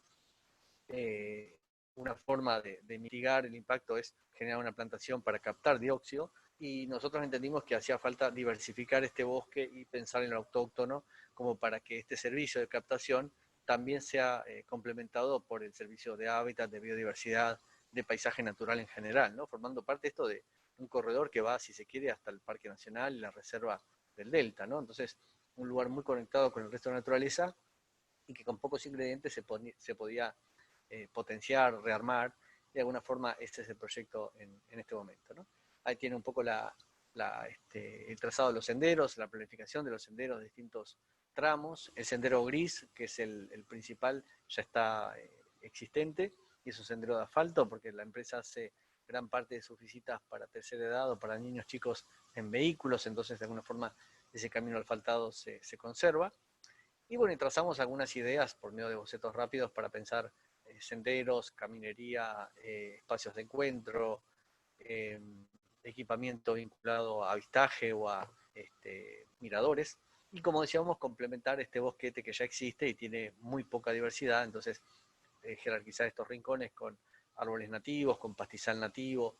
Una forma de mitigar el impacto es generar una plantación para captar dióxido, y nosotros entendimos que hacía falta diversificar este bosque y pensar en lo autóctono como para que este servicio de captación también sea complementado por el servicio de hábitat, de biodiversidad, de paisaje natural en general, ¿no? Formando parte esto de un corredor que va, si se quiere, hasta el Parque Nacional y la Reserva del Delta, ¿no? Entonces, un lugar muy conectado con el resto de la naturaleza y que con pocos ingredientes se podía potenciar, rearmar. De alguna forma, este es el proyecto en este momento, ¿no? Ahí tiene un poco el trazado de los senderos, la planificación de los senderos de distintos tramos. El sendero gris, que es el principal, ya está existente, y es un sendero de asfalto porque la empresa hace gran parte de sus visitas para tercera edad o para niños chicos en vehículos, entonces de alguna forma ese camino asfaltado se conserva. Y bueno, y trazamos algunas ideas por medio de bocetos rápidos para pensar senderos, caminería, espacios de encuentro, eh, equipamiento vinculado a avistaje o a miradores. Y como decíamos, complementar este bosquete que ya existe y tiene muy poca diversidad, entonces jerarquizar estos rincones con árboles nativos, con pastizal nativo,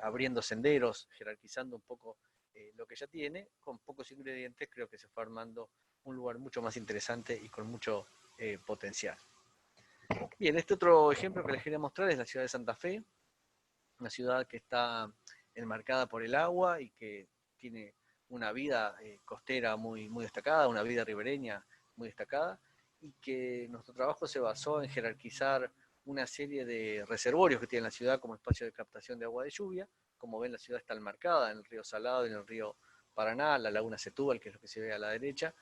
abriendo senderos, jerarquizando un poco lo que ya tiene, con pocos ingredientes, creo que se fue armando un lugar mucho más interesante y con mucho potencial. Bien, este otro ejemplo que les quería mostrar es la ciudad de Santa Fe, una ciudad que está enmarcada por el agua y que tiene una vida costera muy, muy destacada, una vida ribereña muy destacada, y que nuestro trabajo se basó en jerarquizar una serie de reservorios que tiene la ciudad como espacio de captación de agua de lluvia. Como ven, la ciudad está enmarcada en el río Salado y en el río Paraná, la laguna Setúbal, que es lo que se ve a la derecha,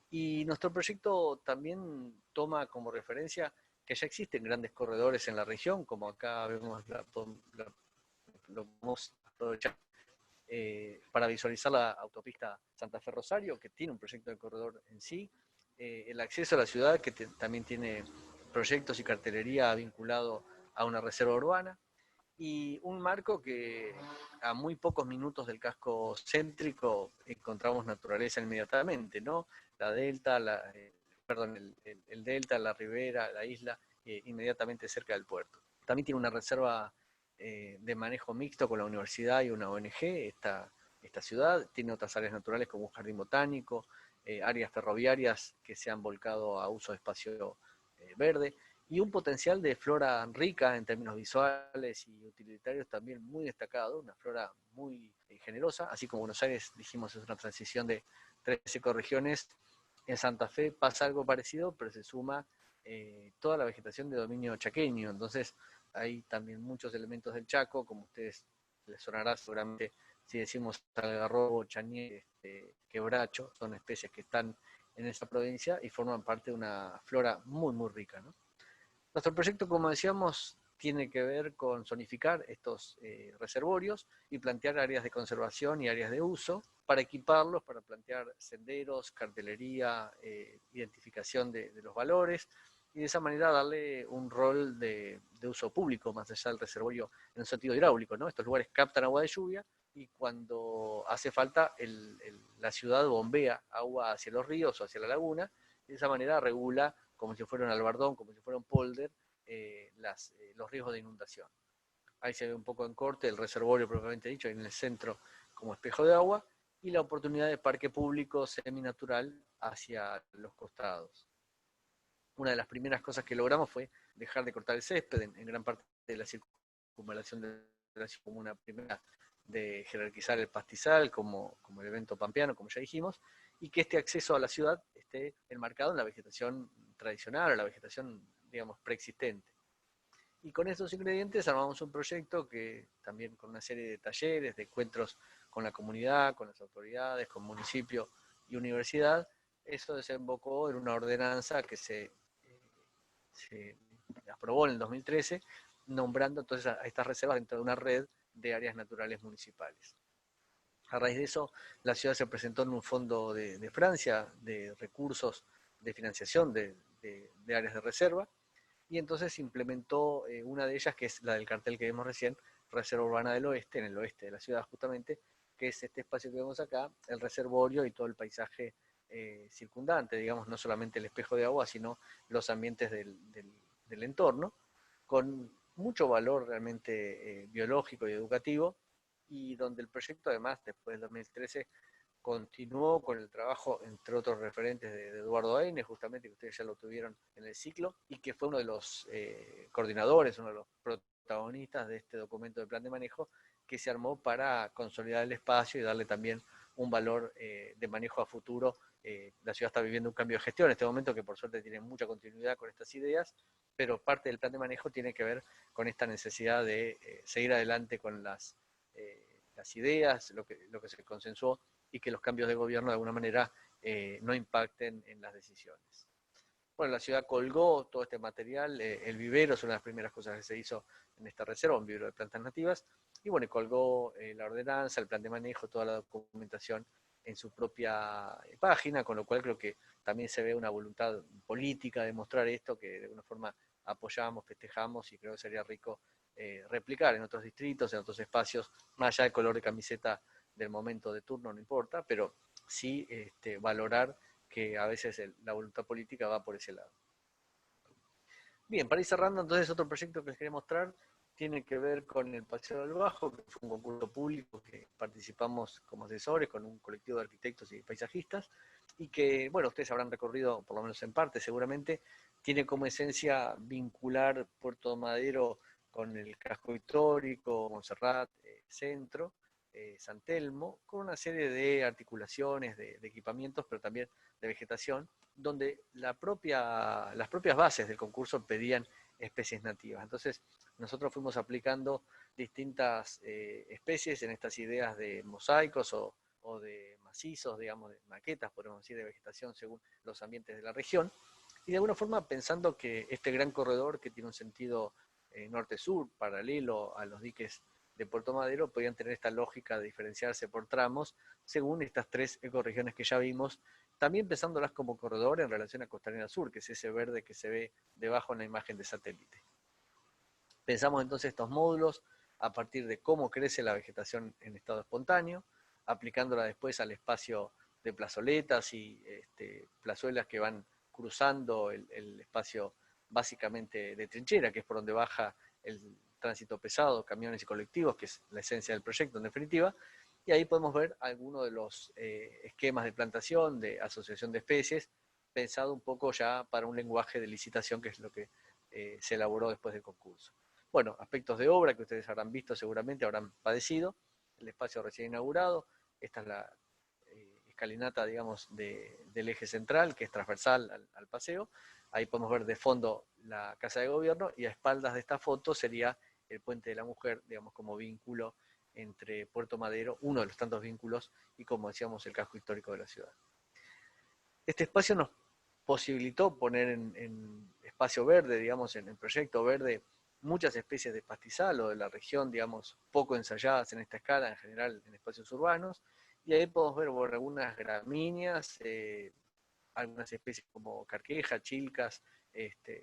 y nuestro proyecto también toma como referencia que ya existen grandes corredores en la región, como acá vemos lo podemos aprovechar para visualizar la autopista Santa Fe Rosario, que tiene un proyecto de corredor en sí, el acceso a la ciudad, que también tiene proyectos y cartelería vinculado a una reserva urbana, y un marco que a muy pocos minutos del casco céntrico encontramos naturaleza inmediatamente, ¿no? La delta, el delta, la ribera, la isla, inmediatamente cerca del puerto. También tiene una reserva de manejo mixto con la universidad y una ONG, esta ciudad. Tiene otras áreas naturales como un jardín botánico, áreas ferroviarias que se han volcado a uso de espacio verde, y un potencial de flora rica en términos visuales y utilitarios también muy destacado, una flora muy generosa, así como Buenos Aires, dijimos, es una transición de 3 ecorregiones. En Santa Fe pasa algo parecido, pero se suma toda la vegetación de dominio chaqueño, entonces hay también muchos elementos del Chaco, como a ustedes les sonará seguramente si decimos algarrobo, chañé, quebracho, son especies que están en esa provincia y forman parte de una flora muy, muy rica, ¿no? Nuestro proyecto, como decíamos, tiene que ver con zonificar estos reservorios y plantear áreas de conservación y áreas de uso para equiparlos, para plantear senderos, cartelería, identificación de los valores, y de esa manera darle un rol de uso público más allá del reservorio en un sentido hidráulico, ¿no? Estos lugares captan agua de lluvia y cuando hace falta la ciudad bombea agua hacia los ríos o hacia la laguna, y de esa manera regula como si fuera un albardón, como si fuera un polder, los riesgos de inundación. Ahí se ve un poco en corte el reservorio propiamente dicho, en el centro como espejo de agua, y la oportunidad de parque público seminatural hacia los costados. Una de las primeras cosas que logramos fue dejar de cortar el césped en gran parte de la circunvalación de la ciudad, como una primera de jerarquizar el pastizal como el evento pampeano, como ya dijimos, y que este acceso a la ciudad esté enmarcado en la vegetación tradicional, o la vegetación, digamos, preexistente. Y con estos ingredientes armamos un proyecto que también con una serie de talleres, de encuentros con la comunidad, con las autoridades, con municipio y universidad, eso desembocó en una ordenanza que se aprobó en el 2013, nombrando entonces a estas reservas dentro de una red de áreas naturales municipales. A raíz de eso, la ciudad se presentó en un fondo de Francia de recursos de financiación de áreas de reserva, y entonces implementó una de ellas, que es la del cartel que vimos recién, Reserva Urbana del Oeste, en el oeste de la ciudad justamente, que es este espacio que vemos acá, el reservorio y todo el paisaje circundante, digamos, no solamente el espejo de agua, sino los ambientes del entorno, con mucho valor realmente biológico y educativo, y donde el proyecto además, después del 2013, continuó con el trabajo, entre otros referentes, de Eduardo Aine, justamente, que ustedes ya lo tuvieron en el ciclo, y que fue uno de los coordinadores, uno de los protagonistas de este documento de plan de manejo, que se armó para consolidar el espacio y darle también un valor de manejo a futuro. La ciudad está viviendo un cambio de gestión en este momento, que por suerte tiene mucha continuidad con estas ideas, pero parte del plan de manejo tiene que ver con esta necesidad de seguir adelante con las ideas, lo que se consensuó, y que los cambios de gobierno de alguna manera no impacten en las decisiones. Bueno, la ciudad colgó todo este material, el vivero es una de las primeras cosas que se hizo en esta reserva, un vivero de plantas nativas, y bueno, colgó la ordenanza, el plan de manejo, toda la documentación en su propia página, con lo cual creo que también se ve una voluntad política de mostrar esto, que de alguna forma apoyamos, festejamos, y creo que sería rico replicar en otros distritos, en otros espacios, más allá del color de camiseta del momento de turno, no importa, pero sí valorar que a veces la voluntad política va por ese lado. Bien, para ir cerrando, entonces otro proyecto que les quería mostrar tiene que ver con el Paseo del Bajo, que fue un concurso público que participamos como asesores con un colectivo de arquitectos y paisajistas, y que, bueno, ustedes habrán recorrido, por lo menos en parte seguramente, tiene como esencia vincular Puerto Madero con el casco histórico, Montserrat, Centro, San Telmo, con una serie de articulaciones, de equipamientos, pero también de vegetación, donde las propias bases del concurso pedían especies nativas. Entonces, nosotros fuimos aplicando distintas especies en estas ideas de mosaicos o de macizos, digamos, de maquetas, podemos decir, de vegetación según los ambientes de la región, y de alguna forma pensando que este gran corredor, que tiene un sentido norte-sur, paralelo a los diques de Puerto Madero, podían tener esta lógica de diferenciarse por tramos, según estas tres ecorregiones que ya vimos, también pensándolas como corredor en relación a Costanera Sur, que es ese verde que se ve debajo en la imagen de satélite. Pensamos entonces estos módulos a partir de cómo crece la vegetación en estado espontáneo, aplicándola después al espacio de plazoletas y plazuelas que van cruzando el espacio básicamente de trinchera, que es por donde baja el tránsito pesado, camiones y colectivos, que es la esencia del proyecto en definitiva, y ahí podemos ver algunos de los esquemas de plantación, de asociación de especies, pensado un poco ya para un lenguaje de licitación, que es lo que se elaboró después del concurso. Bueno, aspectos de obra que ustedes habrán visto seguramente, habrán padecido, el espacio recién inaugurado, esta es la escalinata, digamos, del eje central, que es transversal al paseo, ahí podemos ver de fondo la Casa de Gobierno, y a espaldas de esta foto sería el Puente de la Mujer, digamos, como vínculo entre Puerto Madero, uno de los tantos vínculos, y como decíamos, el casco histórico de la ciudad. Este espacio nos posibilitó poner en espacio verde, digamos, en el proyecto verde, muchas especies de pastizal o de la región, digamos, poco ensayadas en esta escala, en general en espacios urbanos, y ahí podemos ver bueno, algunas gramíneas, algunas especies como carqueja, chilcas,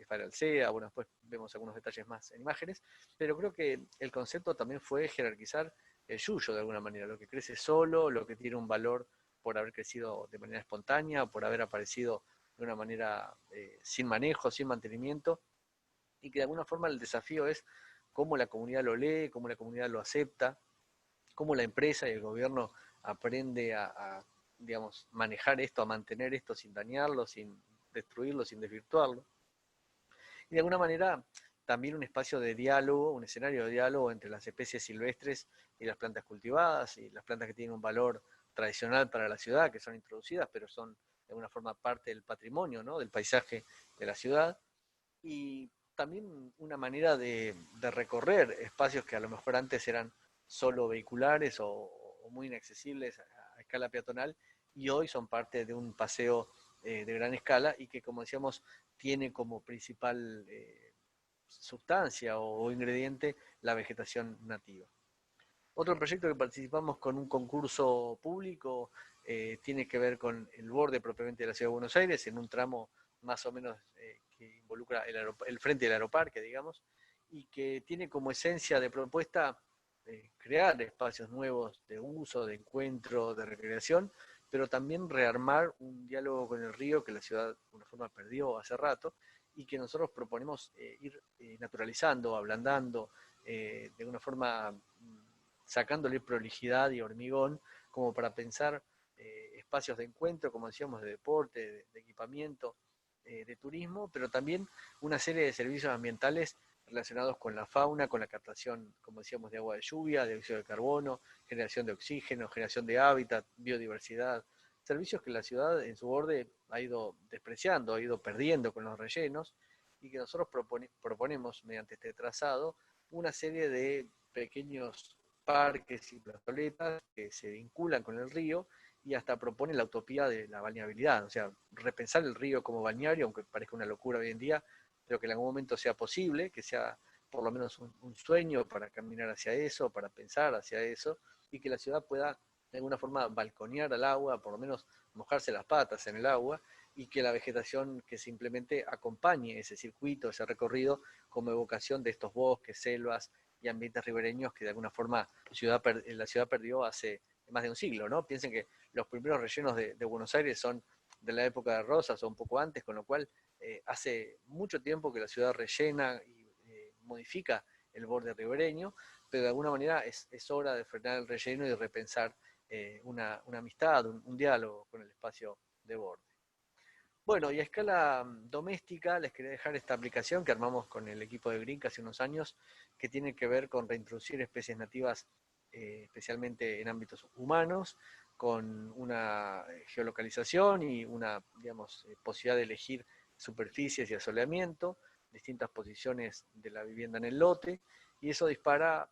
faralcea, bueno, después vemos algunos detalles más en imágenes, pero creo que el concepto también fue jerarquizar el yuyo de alguna manera, lo que crece solo, lo que tiene un valor por haber crecido de manera espontánea, por haber aparecido de una manera sin manejo, sin mantenimiento, y que de alguna forma el desafío es cómo la comunidad lo lee, cómo la comunidad lo acepta, cómo la empresa y el gobierno aprende digamos, manejar esto, a mantener esto sin dañarlo, sin destruirlo, sin desvirtuarlo. Y de alguna manera también un espacio de diálogo, un escenario de diálogo entre las especies silvestres y las plantas cultivadas, y las plantas que tienen un valor tradicional para la ciudad, que son introducidas, pero son de alguna forma parte del patrimonio, ¿no? Del paisaje de la ciudad. Y también una manera de recorrer espacios que a lo mejor antes eran solo vehiculares o muy inaccesibles a escala peatonal, y hoy son parte de un paseo de gran escala, y que, como decíamos, tiene como principal sustancia o ingrediente la vegetación nativa. Otro proyecto que participamos con un concurso público tiene que ver con el borde propiamente de la Ciudad de Buenos Aires, en un tramo más o menos que involucra el frente del aeroparque, digamos, y que tiene como esencia de propuesta crear espacios nuevos de uso, de encuentro, de recreación, pero también rearmar un diálogo con el río que la ciudad de alguna forma perdió hace rato, y que nosotros proponemos ir naturalizando, ablandando, de alguna forma sacándole prolijidad y hormigón, como para pensar espacios de encuentro, como decíamos, de deporte, de equipamiento, de turismo, pero también una serie de servicios ambientales relacionados con la fauna, con la captación, como decíamos, de agua de lluvia, de dióxido de carbono, generación de oxígeno, generación de hábitat, biodiversidad, servicios que la ciudad en su borde ha ido despreciando, ha ido perdiendo con los rellenos, y que nosotros proponemos mediante este trazado una serie de pequeños parques y plazoletas que se vinculan con el río, y hasta propone la utopía de la balneabilidad, o sea, repensar el río como balneario, aunque parezca una locura hoy en día, pero que en algún momento sea posible, que sea por lo menos un sueño para caminar hacia eso, para pensar hacia eso, y que la ciudad pueda de alguna forma balconear al agua, por lo menos mojarse las patas en el agua, y que la vegetación que simplemente acompañe ese circuito, ese recorrido, como evocación de estos bosques, selvas y ambientes ribereños que de alguna forma la ciudad perdió hace más de un siglo, ¿no? Piensen que los primeros rellenos de Buenos Aires son de la época de Rosas o un poco antes, con lo cual hace mucho tiempo que la ciudad rellena y modifica el borde ribereño, pero de alguna manera es hora de frenar el relleno y repensar una amistad, un diálogo con el espacio de borde. Bueno, y a escala doméstica les quería dejar esta aplicación que armamos con el equipo de Green hace unos años, que tiene que ver con reintroducir especies nativas, especialmente en ámbitos humanos, con una geolocalización y una, digamos, posibilidad de elegir superficies y asoleamiento, distintas posiciones de la vivienda en el lote, y eso dispara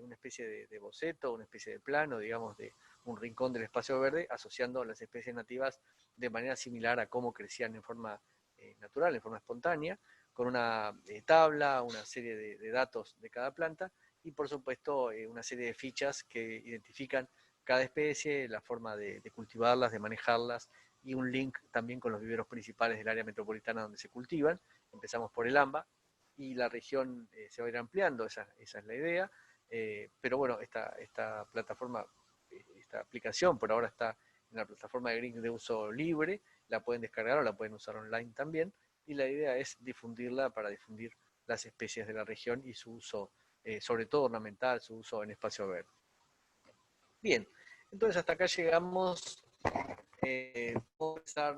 una especie de boceto, una especie de plano, digamos, de un rincón del espacio verde, asociando las especies nativas de manera similar a cómo crecían en forma natural, en forma espontánea, con una tabla, una serie de datos de cada planta y por supuesto una serie de fichas que identifican cada especie, la forma de cultivarlas, de manejarlas y un link también con los viveros principales del área metropolitana donde se cultivan. Empezamos por el AMBA y la región se va a ir ampliando, esa es la idea, pero bueno, esta plataforma, esta aplicación por ahora está en la plataforma de Green de uso libre, la pueden descargar o la pueden usar online también, y la idea es difundirla para difundir las especies de la región y su uso, sobre todo ornamental, su uso en espacio verde. Bien, entonces hasta acá llegamos, vamos a empezar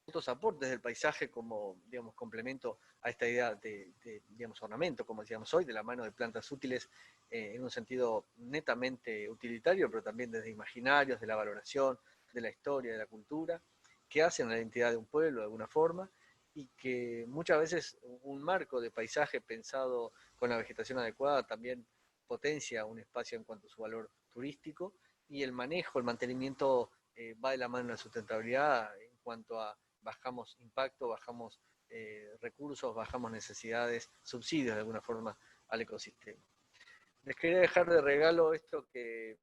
otros aportes del paisaje como, digamos, complemento a esta idea de digamos, ornamento, como decíamos hoy, de la mano de plantas útiles en un sentido netamente utilitario, pero también desde imaginarios, de la valoración, de la historia, de la cultura, que hacen a la identidad de un pueblo de alguna forma y que muchas veces un marco de paisaje pensado con la vegetación adecuada también potencia un espacio en cuanto a su valor turístico y el manejo, el mantenimiento va de la mano de la sustentabilidad en cuanto a bajamos impacto, bajamos recursos, bajamos necesidades, subsidios de alguna forma al ecosistema. Les quería dejar de regalo esto que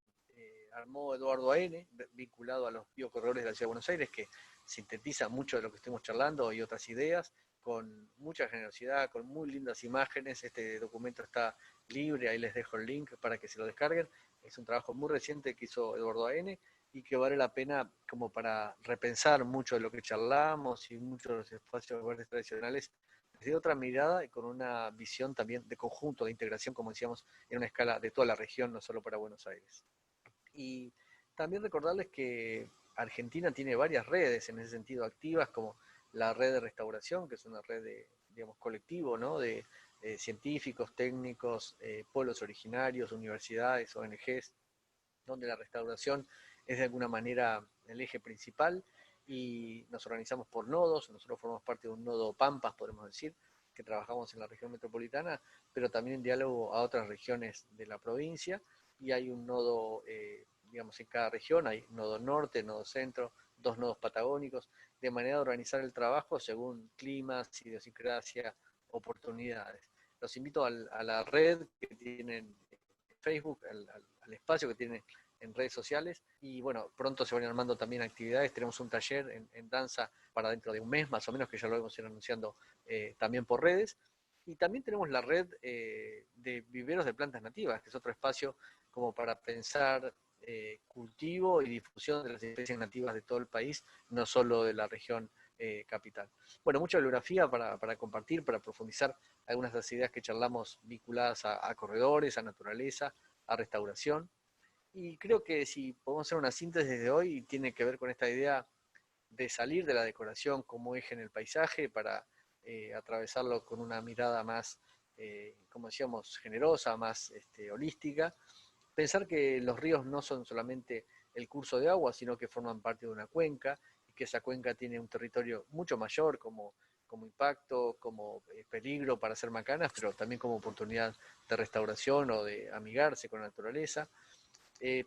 armó Eduardo Aene, vinculado a los biocorredores de la Ciudad de Buenos Aires, que sintetiza mucho de lo que estuvimos charlando y otras ideas, con mucha generosidad, con muy lindas imágenes. Este documento está libre, ahí les dejo el link para que se lo descarguen. Es un trabajo muy reciente que hizo Eduardo Aene y que vale la pena como para repensar mucho de lo que charlamos y muchos de los espacios verdes tradicionales desde otra mirada y con una visión también de conjunto, de integración, como decíamos, en una escala de toda la región, no solo para Buenos Aires. Y también recordarles que Argentina tiene varias redes en ese sentido activas, como la red de restauración, que es una red de, digamos, colectivo, ¿no? de científicos, técnicos, pueblos originarios, universidades, ONGs, donde la restauración es de alguna manera el eje principal y nos organizamos por nodos. Nosotros formamos parte de un nodo Pampas, podemos decir, que trabajamos en la región metropolitana, pero también en diálogo a otras regiones de la provincia, y hay un nodo, digamos, en cada región, hay nodo norte, nodo centro, dos nodos patagónicos, de manera de organizar el trabajo según climas, idiosincrasia, oportunidades. Los invito a la red que tienen Facebook, al espacio que tiene en redes sociales, y bueno, pronto se van armando también actividades. Tenemos un taller en danza para dentro de un mes más o menos, que ya lo hemos ido anunciando también por redes, y también tenemos la red de viveros de plantas nativas, que es otro espacio como para pensar cultivo y difusión de las especies nativas de todo el país, no solo de la región capital. Bueno, mucha bibliografía para compartir, para profundizar algunas de las ideas que charlamos vinculadas a corredores, a naturaleza, a restauración. Y creo que si podemos hacer una síntesis de hoy, tiene que ver con esta idea de salir de la decoración como eje en el paisaje para atravesarlo con una mirada más, como decíamos, generosa, más holística. Pensar que los ríos no son solamente el curso de agua, sino que forman parte de una cuenca y que esa cuenca tiene un territorio mucho mayor como impacto, como peligro para hacer macanas, pero también como oportunidad de restauración o de amigarse con la naturaleza.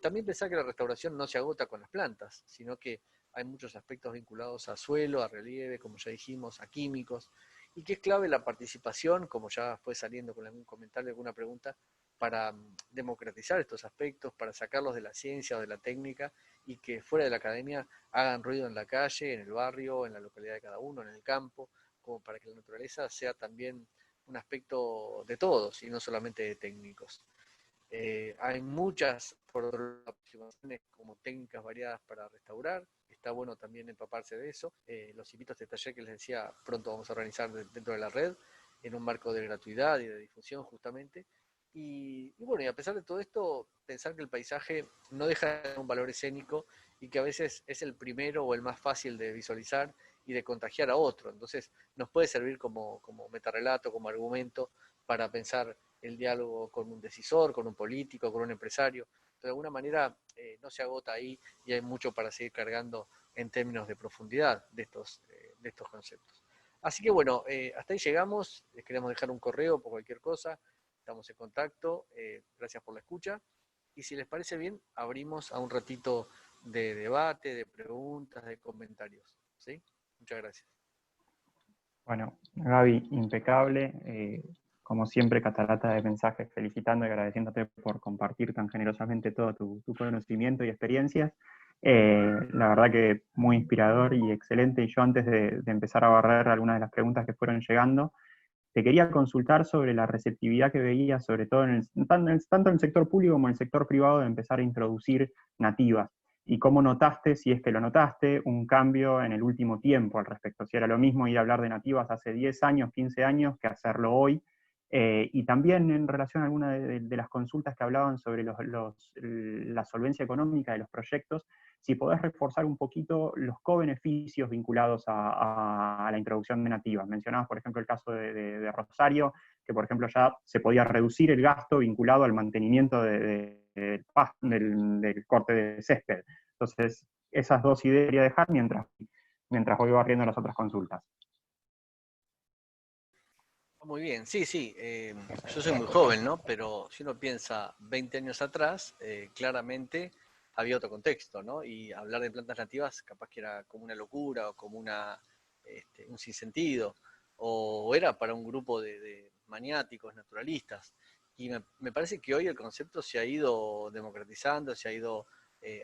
También pensar que la restauración no se agota con las plantas, sino que hay muchos aspectos vinculados a suelo, a relieve, como ya dijimos, a químicos, y que es clave la participación, como ya fue saliendo con algún comentario, alguna pregunta, para democratizar estos aspectos, para sacarlos de la ciencia o de la técnica y que fuera de la academia hagan ruido en la calle, en el barrio, en la localidad de cada uno, en el campo, como para que la naturaleza sea también un aspecto de todos y no solamente de técnicos. Hay muchas aproximaciones como técnicas variadas para restaurar. Está bueno también empaparse de eso. Los invito a este taller que les decía, pronto vamos a organizar dentro de la red, en un marco de gratuidad y de difusión justamente, Y bueno, y a pesar de todo esto, pensar que el paisaje no deja de tener un valor escénico y que a veces es el primero o el más fácil de visualizar y de contagiar a otro. Entonces nos puede servir como metarrelato, como argumento para pensar el diálogo con un decisor, con un político, con un empresario. De alguna manera no se agota ahí y hay mucho para seguir cargando en términos de profundidad de estos conceptos. Así que bueno, hasta ahí llegamos. Les queremos dejar un correo por cualquier cosa. Estamos en contacto. Gracias por la escucha. Y si les parece bien, abrimos a un ratito de debate, de preguntas, de comentarios. ¿Sí? Muchas gracias. Bueno, Gaby, impecable. Como siempre, catarata de mensajes felicitando y agradeciéndote por compartir tan generosamente todo tu conocimiento y experiencias. La verdad que muy inspirador y excelente. Y yo antes de empezar a barrer algunas de las preguntas que fueron llegando, te quería consultar sobre la receptividad que veías, sobre todo tanto en el sector público como en el sector privado, de empezar a introducir nativas. Y cómo notaste, si es que lo notaste, un cambio en el último tiempo al respecto. Si era lo mismo ir a hablar de nativas hace 10 años, 15 años, que hacerlo hoy. Y también en relación a alguna de las consultas que hablaban sobre la solvencia económica de los proyectos, si podés reforzar un poquito los co-beneficios vinculados a la introducción de nativas. Mencionabas, por ejemplo, el caso de Rosario, que por ejemplo ya se podía reducir el gasto vinculado al mantenimiento del corte de césped. Entonces, esas dos ideas quería dejar mientras voy barriendo las otras consultas. Muy bien, sí, sí. Yo soy muy joven, ¿no? Pero si uno piensa 20 años atrás, claramente había otro contexto, ¿no? Y hablar de plantas nativas capaz que era como una locura o como un sinsentido, o era para un grupo de maniáticos, naturalistas. Y me parece que hoy el concepto se ha ido democratizando, se ha ido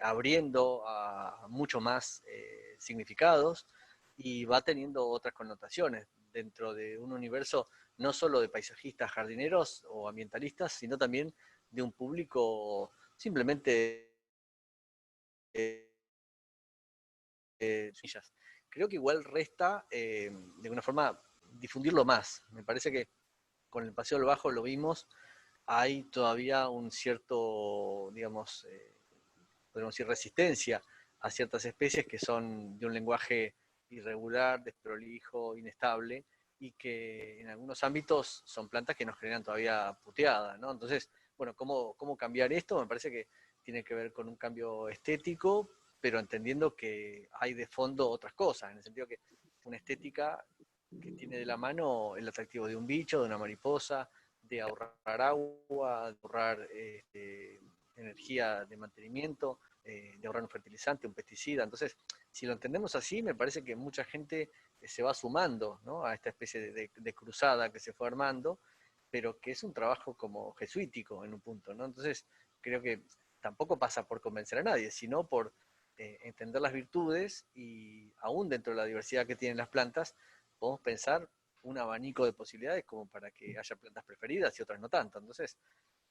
abriendo a mucho más significados y va teniendo otras connotaciones dentro de un universo no solo de paisajistas, jardineros o ambientalistas, sino también de un público simplemente creo que igual resta de alguna forma difundirlo más. Me parece que con el Paseo del Bajo lo vimos, hay todavía un cierto, digamos, podemos decir, resistencia a ciertas especies que son de un lenguaje irregular, desprolijo, inestable, y que en algunos ámbitos son plantas que nos generan todavía puteada, ¿no? Entonces, bueno, ¿cómo cambiar esto? Me parece que tiene que ver con un cambio estético, pero entendiendo que hay de fondo otras cosas, en el sentido que una estética que tiene de la mano el atractivo de un bicho, de una mariposa, de ahorrar agua, de ahorrar energía de mantenimiento, de ahorrar un fertilizante, un pesticida. Entonces, si lo entendemos así, me parece que mucha gente se va sumando, ¿no?, a esta especie de cruzada que se fue armando, pero que es un trabajo como jesuítico en un punto, ¿no? Entonces, creo que tampoco pasa por convencer a nadie, sino por entender las virtudes y aún dentro de la diversidad que tienen las plantas, podemos pensar un abanico de posibilidades como para que haya plantas preferidas y otras no tanto. Entonces,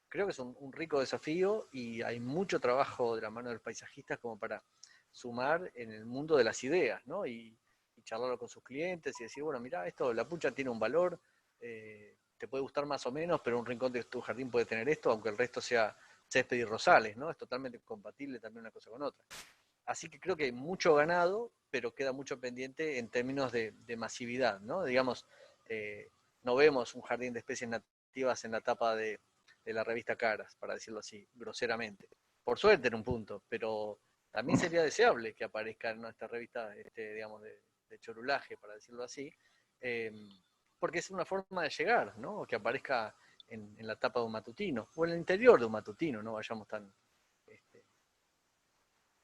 creo que es un rico desafío y hay mucho trabajo de la mano del paisajista como para sumar en el mundo de las ideas, ¿no? Y charlarlo con sus clientes y decir, bueno, mira, esto, la pucha tiene un valor, te puede gustar más o menos, pero un rincón de tu jardín puede tener esto, aunque el resto sea césped y rosales, ¿no? Es totalmente compatible también una cosa con otra. Así que creo que hay mucho ganado, pero queda mucho pendiente en términos de masividad, ¿no? Digamos, no vemos un jardín de especies nativas en la tapa de la revista Caras, para decirlo así, groseramente. Por suerte en un punto, pero también sería deseable que aparezca en nuestra revista, digamos, de chorulaje, para decirlo así, eh, porque es una forma de llegar, ¿no? O que aparezca en la tapa de un matutino, o en el interior de un matutino, no vayamos este,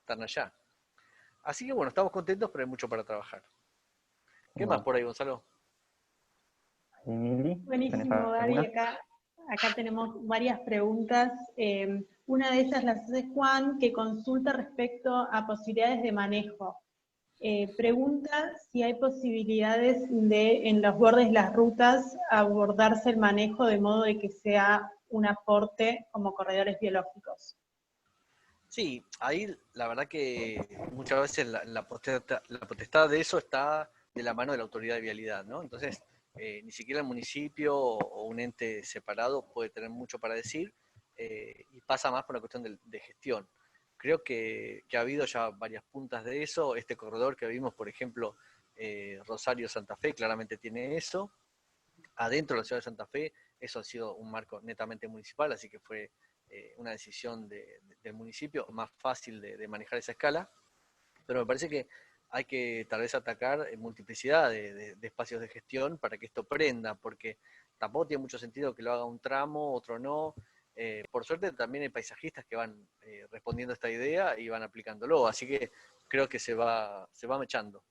tan allá. Así que bueno, estamos contentos, pero hay mucho para trabajar. ¿Qué más Bueno, por ahí, Gonzalo? Emily, ¿tenés Buenísimo, Gaby. alguna? Acá tenemos varias preguntas. Una de ellas las hace Juan, que consulta respecto a posibilidades de manejo. Pregunta si hay posibilidades de, en los bordes de las rutas, abordarse el manejo de modo de que sea un aporte como corredores biológicos. Sí, ahí la verdad que muchas veces la potestad de eso está de la mano de la autoridad de vialidad, ¿no? Entonces, ni siquiera el municipio o un ente separado puede tener mucho para decir, y pasa más por una cuestión de gestión. Creo que ha habido ya varias puntas de eso. Este corredor que vimos, por ejemplo, Rosario-Santa Fe, claramente tiene eso. Adentro de la ciudad de Santa Fe, eso ha sido un marco netamente municipal, así que fue una decisión del municipio, más fácil de manejar esa escala. Pero me parece que hay que tal vez atacar multiplicidad de espacios de gestión para que esto prenda, porque tampoco tiene mucho sentido que lo haga un tramo, otro no. Por suerte también hay paisajistas que van respondiendo a esta idea y van aplicándolo, así que creo que se va mechando.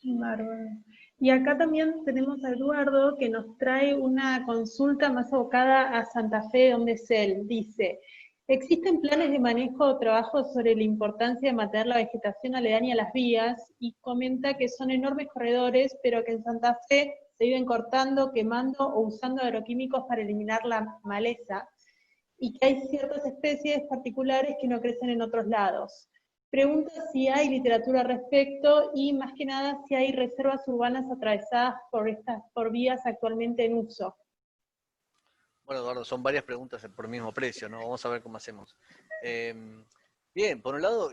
Bárbaro. Y acá también tenemos a Eduardo que nos trae una consulta más abocada a Santa Fe, donde es él. Dice, ¿existen planes de manejo o trabajo sobre la importancia de mantener la vegetación aledaña a las vías? Y comenta que son enormes corredores, pero que en Santa Fe se viven cortando, quemando o usando agroquímicos para eliminar la maleza, y que hay ciertas especies particulares que no crecen en otros lados. Pregunta si hay literatura al respecto y, más que nada, si hay reservas urbanas atravesadas por vías actualmente en uso. Bueno, Eduardo, son varias preguntas por el mismo precio, ¿no? Vamos a ver cómo hacemos. Bien, por un lado,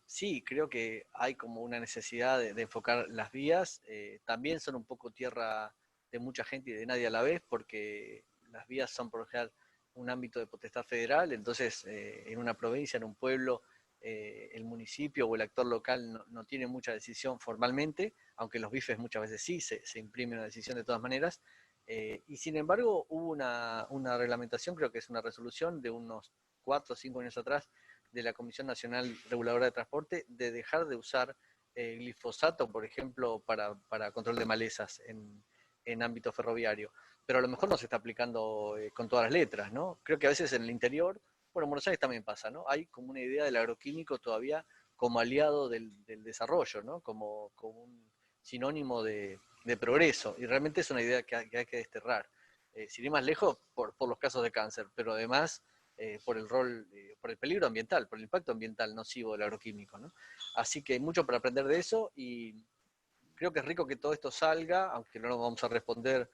sí, creo que hay como una necesidad de enfocar las vías. También son un poco tierra de mucha gente y de nadie a la vez, porque las vías son por lo general un ámbito de potestad federal, entonces en una provincia, en un pueblo, el municipio o el actor local no tiene mucha decisión formalmente, aunque los bifes muchas veces sí, se imprime una decisión de todas maneras. Y sin embargo hubo una reglamentación, creo que es una resolución de unos 4 o 5 años atrás, de la Comisión Nacional Reguladora de Transporte, de dejar de usar glifosato, por ejemplo, para control de malezas en ámbito ferroviario. Pero a lo mejor no se está aplicando con todas las letras, ¿no? Creo que a veces en el interior, bueno, en Buenos Aires también pasa, ¿no? Hay como una idea del agroquímico todavía como aliado del desarrollo, ¿no? Como un sinónimo de progreso, y realmente es una idea que hay que desterrar. Sin ir más lejos, por los casos de cáncer, pero además por el rol, por el peligro ambiental, por el impacto ambiental nocivo del agroquímico, ¿no? Así que hay mucho para aprender de eso, y creo que es rico que todo esto salga, aunque no lo vamos a responder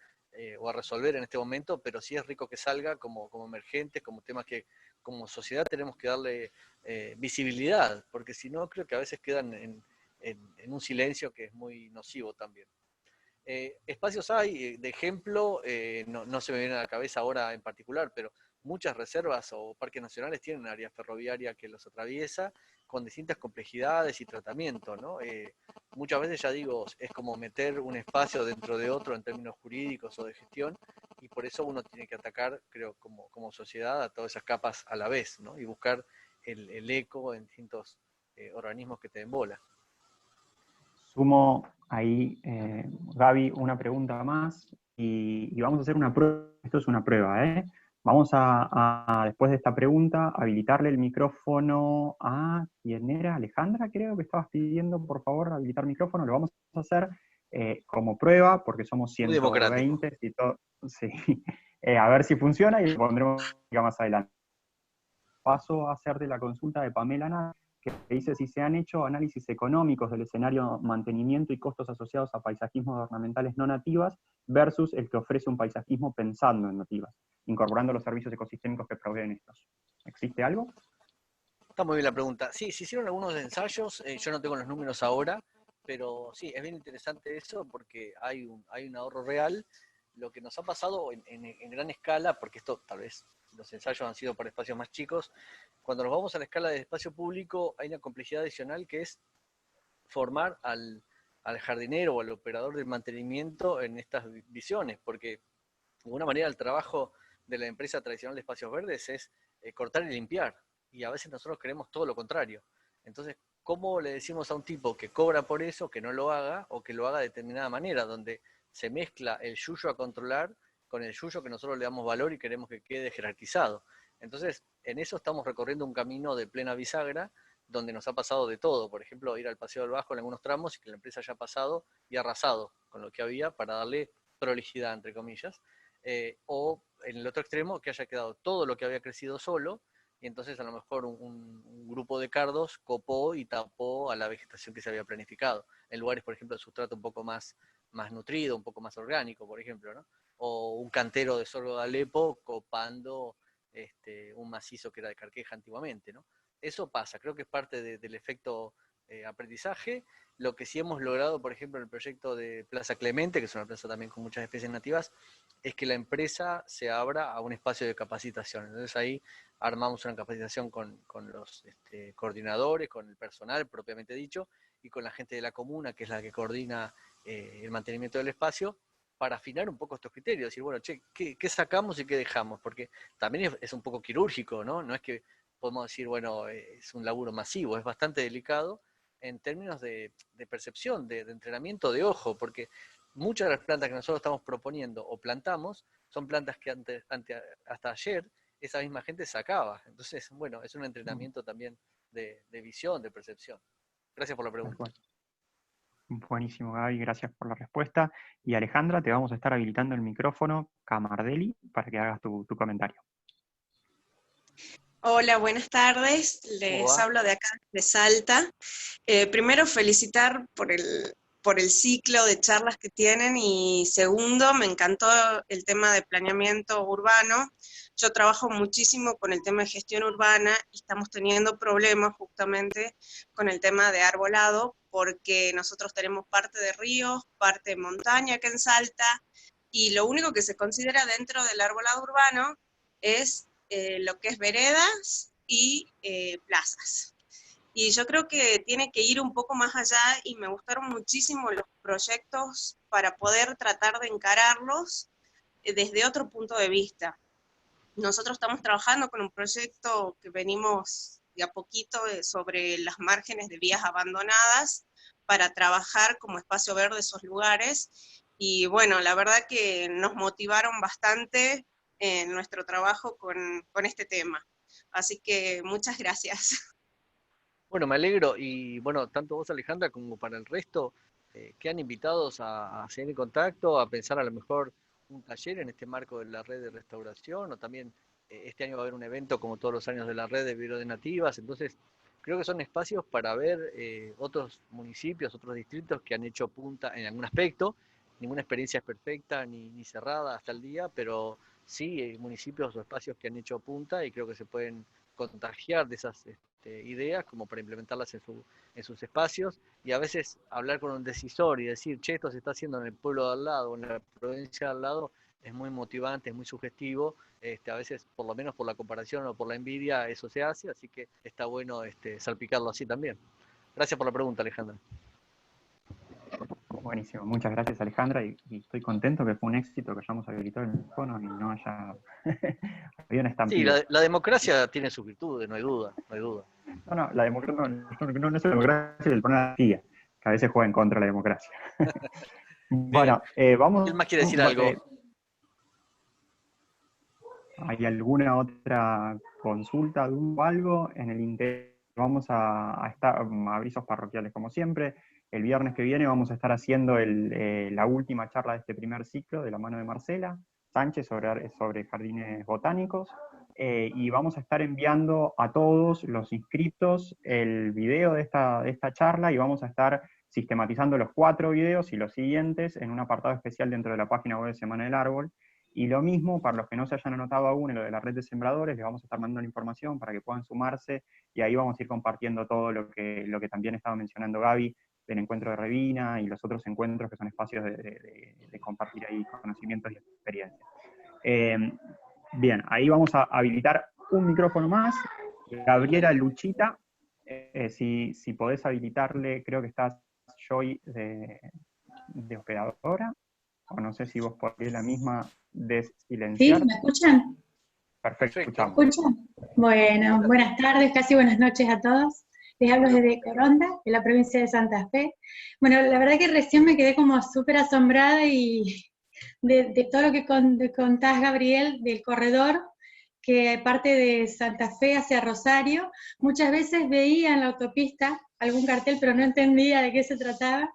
o a resolver en este momento, pero sí es rico que salga como emergentes, como temas que como sociedad tenemos que darle visibilidad, porque si no creo que a veces quedan en un silencio que es muy nocivo también. Espacios hay, de ejemplo, no se me viene a la cabeza ahora en particular, pero muchas reservas o parques nacionales tienen área ferroviaria que los atraviesa con distintas complejidades y tratamiento, ¿no? Muchas veces, ya digo, es como meter un espacio dentro de otro en términos jurídicos o de gestión, y por eso uno tiene que atacar, creo, como sociedad, a todas esas capas a la vez, ¿no? Y buscar el eco en distintos organismos que te den bola. Sumo ahí, Gaby, una pregunta más y vamos a hacer una prueba. Esto es una prueba, ¿eh? Vamos después de esta pregunta, habilitarle el micrófono a, ¿quién era? Alejandra, creo que estabas pidiendo, por favor, habilitar micrófono. Lo vamos a hacer como prueba, porque somos Muy democrático. 120, y todo, sí. A ver si funciona y lo pondremos más adelante. Paso a hacerte la consulta de Pamela Nada, que dice si se han hecho análisis económicos del escenario mantenimiento y costos asociados a paisajismos ornamentales no nativas versus el que ofrece un paisajismo pensando en nativas, incorporando los servicios ecosistémicos que proveen estos. ¿Existe algo? Está muy bien la pregunta. Sí, se hicieron algunos ensayos, yo no tengo los números ahora, pero sí, es bien interesante eso porque hay un ahorro real. Lo que nos ha pasado en gran escala, porque esto tal vez los ensayos han sido para espacios más chicos, cuando nos vamos a la escala de espacio público hay una complejidad adicional que es formar al jardinero o al operador del mantenimiento en estas visiones, porque de alguna manera el trabajo de la empresa tradicional de espacios verdes es cortar y limpiar, y a veces nosotros queremos todo lo contrario. Entonces, ¿cómo le decimos a un tipo que cobra por eso que no lo haga, o que lo haga de determinada manera, donde se mezcla el yuyo a controlar con el yuyo que nosotros le damos valor y queremos que quede jerarquizado? Entonces, en eso estamos recorriendo un camino de plena bisagra, donde nos ha pasado de todo. Por ejemplo, ir al Paseo del Bajo en algunos tramos y que la empresa haya pasado y arrasado con lo que había para darle prolijidad, entre comillas. O en el otro extremo, que haya quedado todo lo que había crecido solo, y entonces a lo mejor un grupo de cardos copó y tapó a la vegetación que se había planificado, en lugares, por ejemplo, de sustrato un poco más más nutrido, un poco más orgánico, por ejemplo, ¿no? O un cantero de sorgo de Alepo copando un macizo que era de Carqueja antiguamente, ¿no? Eso pasa, creo que es parte del efecto aprendizaje. Lo que sí hemos logrado, por ejemplo, en el proyecto de Plaza Clemente, que es una plaza también con muchas especies nativas, es que la empresa se abra a un espacio de capacitación. Entonces ahí armamos una capacitación con los coordinadores, con el personal propiamente dicho, y con la gente de la comuna, que es la que coordina el mantenimiento del espacio, para afinar un poco estos criterios, decir, bueno, che, ¿qué sacamos y qué dejamos? Porque también es un poco quirúrgico, ¿no? No es que podemos decir, bueno, es un laburo masivo, es bastante delicado en términos de percepción, de entrenamiento de ojo, porque muchas de las plantas que nosotros estamos proponiendo o plantamos son plantas que hasta ayer esa misma gente sacaba. Entonces, bueno, es un entrenamiento también de visión, de percepción. Gracias por la pregunta. Buenísimo, Gaby, gracias por la respuesta. Y Alejandra, te vamos a estar habilitando el micrófono Camardelli para que hagas tu comentario. Hola, buenas tardes. Les hablo de acá, de Salta. Primero, felicitar por el ciclo de charlas que tienen, y segundo, me encantó el tema de planeamiento urbano. Yo trabajo muchísimo con el tema de gestión urbana y estamos teniendo problemas justamente con el tema de arbolado, porque nosotros tenemos parte de ríos, parte de montaña acá en Salta, y lo único que se considera dentro del arbolado urbano es lo que es veredas y plazas. Y yo creo que tiene que ir un poco más allá, y me gustaron muchísimo los proyectos para poder tratar de encararlos desde otro punto de vista. Nosotros estamos trabajando con un proyecto que venimos de a poquito sobre las márgenes de vías abandonadas para trabajar como espacio verde esos lugares, y bueno, la verdad que nos motivaron bastante en nuestro trabajo con este tema. Así que muchas gracias. Bueno, me alegro, y bueno, tanto vos, Alejandra, como para el resto, quedan invitados a seguir en contacto, a pensar a lo mejor un taller en este marco de la red de restauración, o también este año va a haber un evento como todos los años de la red de Biblioteca Nativas. Entonces creo que son espacios para ver otros municipios, otros distritos que han hecho punta en algún aspecto. Ninguna experiencia es perfecta ni cerrada hasta el día, pero sí municipios o espacios que han hecho punta, y creo que se pueden contagiar de esas ideas como para implementarlas en sus espacios, y a veces hablar con un decisor y decir, che, esto se está haciendo en el pueblo de al lado o en la provincia de al lado, es muy motivante, es muy sugestivo. A veces, por lo menos por la comparación o por la envidia, eso se hace, así que está bueno salpicarlo así también. Gracias por la pregunta, Alejandra. Buenísimo, muchas gracias, Alejandra, y estoy contento que fue un éxito que hayamos habilitado el micrófono y no haya habido una estampida. Sí, la democracia tiene sus virtudes, no hay duda, no hay duda. No, la democracia no es la democracia del poner anarquía, que a veces juega en contra de la democracia. Bueno, vamos. ¿Quién más quiere decir algo? ¿Hay alguna otra consulta, duda o algo? En el interés vamos a avisos parroquiales como siempre. El viernes que viene vamos a estar haciendo la última charla de este primer ciclo de la mano de Marcela Sánchez sobre jardines botánicos. Y vamos a estar enviando a todos los inscriptos el video de esta charla, y vamos a estar sistematizando los 4 videos y los siguientes en un apartado especial dentro de la página web de Semana del Árbol. Y lo mismo, para los que no se hayan anotado aún en lo de la red de sembradores, les vamos a estar mandando la información para que puedan sumarse, y ahí vamos a ir compartiendo todo lo que también estaba mencionando Gaby, del encuentro de Revina y los otros encuentros que son espacios de compartir ahí conocimientos y experiencias. Bien, ahí vamos a habilitar un micrófono más. Gabriela Luchita, si podés habilitarle, creo que estás Joy de operadora, o no sé si vos podés la misma desilenciar. ¿Sí? ¿Me escuchan? Perfecto, escuchamos. ¿Me escuchan? Bueno, buenas tardes, casi buenas noches a todos. Les hablo desde Coronda, de la provincia de Santa Fe. Bueno, la verdad que recién me quedé como súper asombrada de todo lo que contás, Gabriel, del corredor, que parte de Santa Fe hacia Rosario. Muchas veces veía en la autopista algún cartel, pero no entendía de qué se trataba.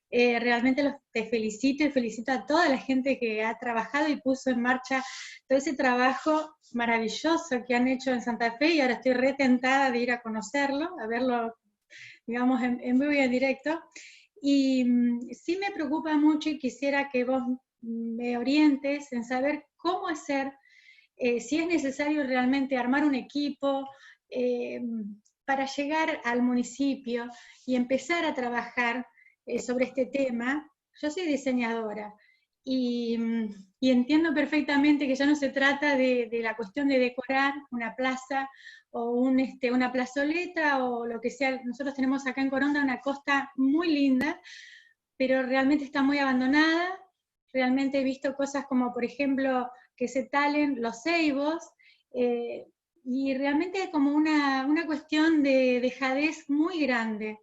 Realmente te felicito, y felicito a toda la gente que ha trabajado y puso en marcha todo ese trabajo maravilloso que han hecho en Santa Fe, y ahora estoy re tentada de ir a conocerlo, a verlo, digamos, en vivo y en directo. Y sí me preocupa mucho y quisiera que vos me orientes en saber cómo hacer, si es necesario realmente armar un equipo para llegar al municipio y empezar a trabajar sobre este tema. Yo soy diseñadora y, y entiendo perfectamente que ya no se trata de la cuestión de decorar una plaza o una plazoleta o lo que sea. Nosotros tenemos acá en Coronda una costa muy linda, pero realmente está muy abandonada. Realmente he visto cosas como, por ejemplo, que se talen los ceibos, y realmente es como una cuestión de dejadez muy grande,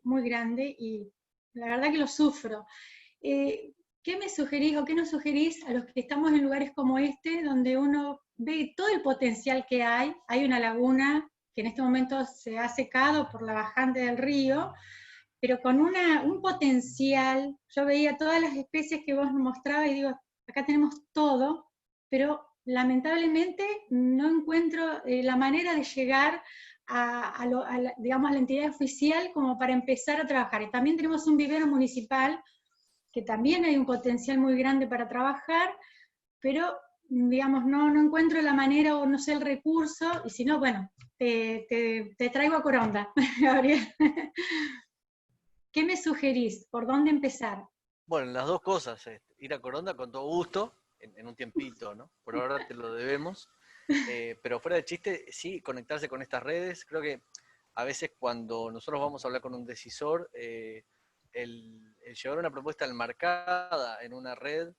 y la verdad que lo sufro. ¿Qué me sugerís o qué nos sugerís a los que estamos en lugares como este, donde uno ve todo el potencial que hay? Hay una laguna que en este momento se ha secado por la bajante del río, pero con un potencial. Yo veía todas las especies que vos nos mostrabas y digo, acá tenemos todo, pero lamentablemente no encuentro la manera de llegar digamos, a la entidad oficial como para empezar a trabajar. Y también tenemos un vivero municipal, que también hay un potencial muy grande para trabajar, pero digamos, no encuentro la manera o no sé el recurso, y si no, bueno, te traigo a Coronda, Gabriel. ¿Qué me sugerís? ¿Por dónde empezar? Bueno, las dos cosas, ir a Coronda con todo gusto, en un tiempito, ¿no? Por ahora te lo debemos. Pero fuera de chiste, sí, conectarse con estas redes. Creo que a veces cuando nosotros vamos a hablar con un decisor, el llevar una propuesta enmarcada en una red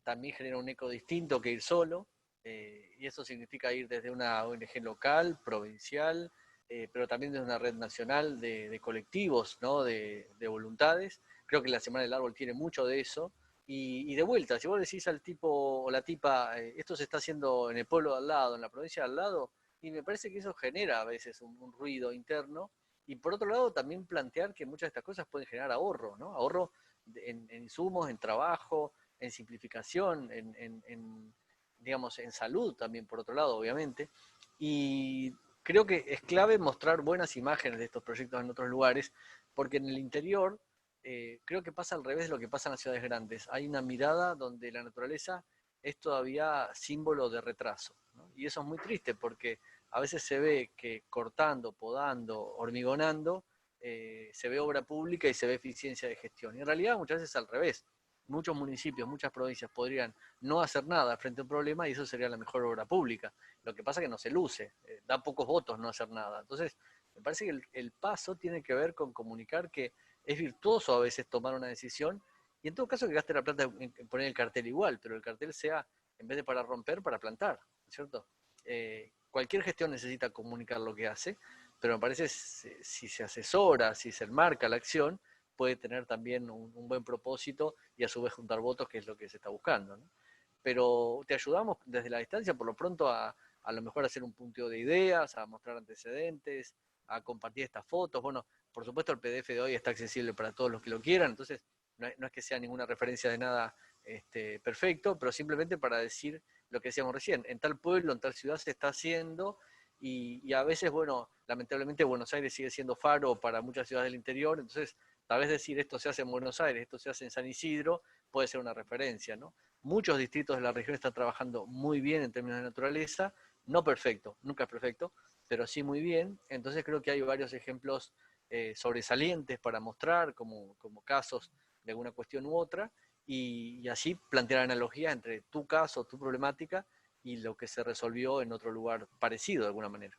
también genera un eco distinto que ir solo, y eso significa ir desde una ONG local, provincial, pero también desde una red nacional de colectivos, ¿no? de voluntades. Creo que la Semana del Árbol tiene mucho de eso. Y de vuelta, si vos decís al tipo o la tipa, esto se está haciendo en el pueblo de al lado, en la provincia de al lado, y me parece que eso genera a veces un ruido interno. Y por otro lado, también plantear que muchas de estas cosas pueden generar ahorro, ¿no? Ahorro en insumos, en trabajo, en simplificación, digamos, en salud también, por otro lado, obviamente. Y creo que es clave mostrar buenas imágenes de estos proyectos en otros lugares, porque en el interior creo que pasa al revés de lo que pasa en las ciudades grandes. Hay una mirada donde la naturaleza es todavía símbolo de retraso, ¿no? Y eso es muy triste porque a veces se ve que cortando, podando, hormigonando, se ve obra pública y se ve eficiencia de gestión. Y en realidad muchas veces es al revés. Muchos municipios, muchas provincias podrían no hacer nada frente a un problema y eso sería la mejor obra pública. Lo que pasa es que no se luce, da pocos votos no hacer nada. Entonces, me parece que el paso tiene que ver con comunicar que es virtuoso a veces tomar una decisión y en todo caso que gaste la plata en poner el cartel igual, pero el cartel sea, en vez de para romper, para plantar, ¿cierto? Cualquier gestión necesita comunicar lo que hace, pero me parece si se asesora, si se enmarca la acción, puede tener también un buen propósito y a su vez juntar votos, que es lo que se está buscando, ¿no? Pero te ayudamos desde la distancia, por lo pronto, a lo mejor a hacer un punteo de ideas, a mostrar antecedentes, a compartir estas fotos. Bueno, por supuesto el PDF de hoy está accesible para todos los que lo quieran, entonces no es que sea ninguna referencia de nada perfecto, pero simplemente para decir lo que decíamos recién, en tal pueblo, en tal ciudad se está haciendo, y a veces, bueno, lamentablemente Buenos Aires sigue siendo faro para muchas ciudades del interior, entonces tal vez decir esto se hace en Buenos Aires, esto se hace en San Isidro, puede ser una referencia, ¿no? Muchos distritos de la región están trabajando muy bien en términos de naturaleza, no perfecto, nunca es perfecto, pero sí muy bien. Entonces creo que hay varios ejemplos sobresalientes para mostrar como casos de alguna cuestión u otra, y así plantear analogías entre tu caso, tu problemática, y lo que se resolvió en otro lugar parecido de alguna manera.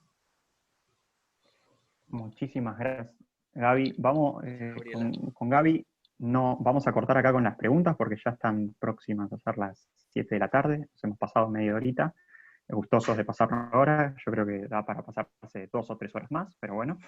Muchísimas gracias, Gaby. Vamos Gabriela. con Gaby. No, vamos a cortar acá con las preguntas porque ya están próximas a ser las 7 de la tarde. Nos hemos pasado media horita. Gustosos de pasar ahora. Yo creo que da para pasarse 2 o 3 horas más, pero bueno.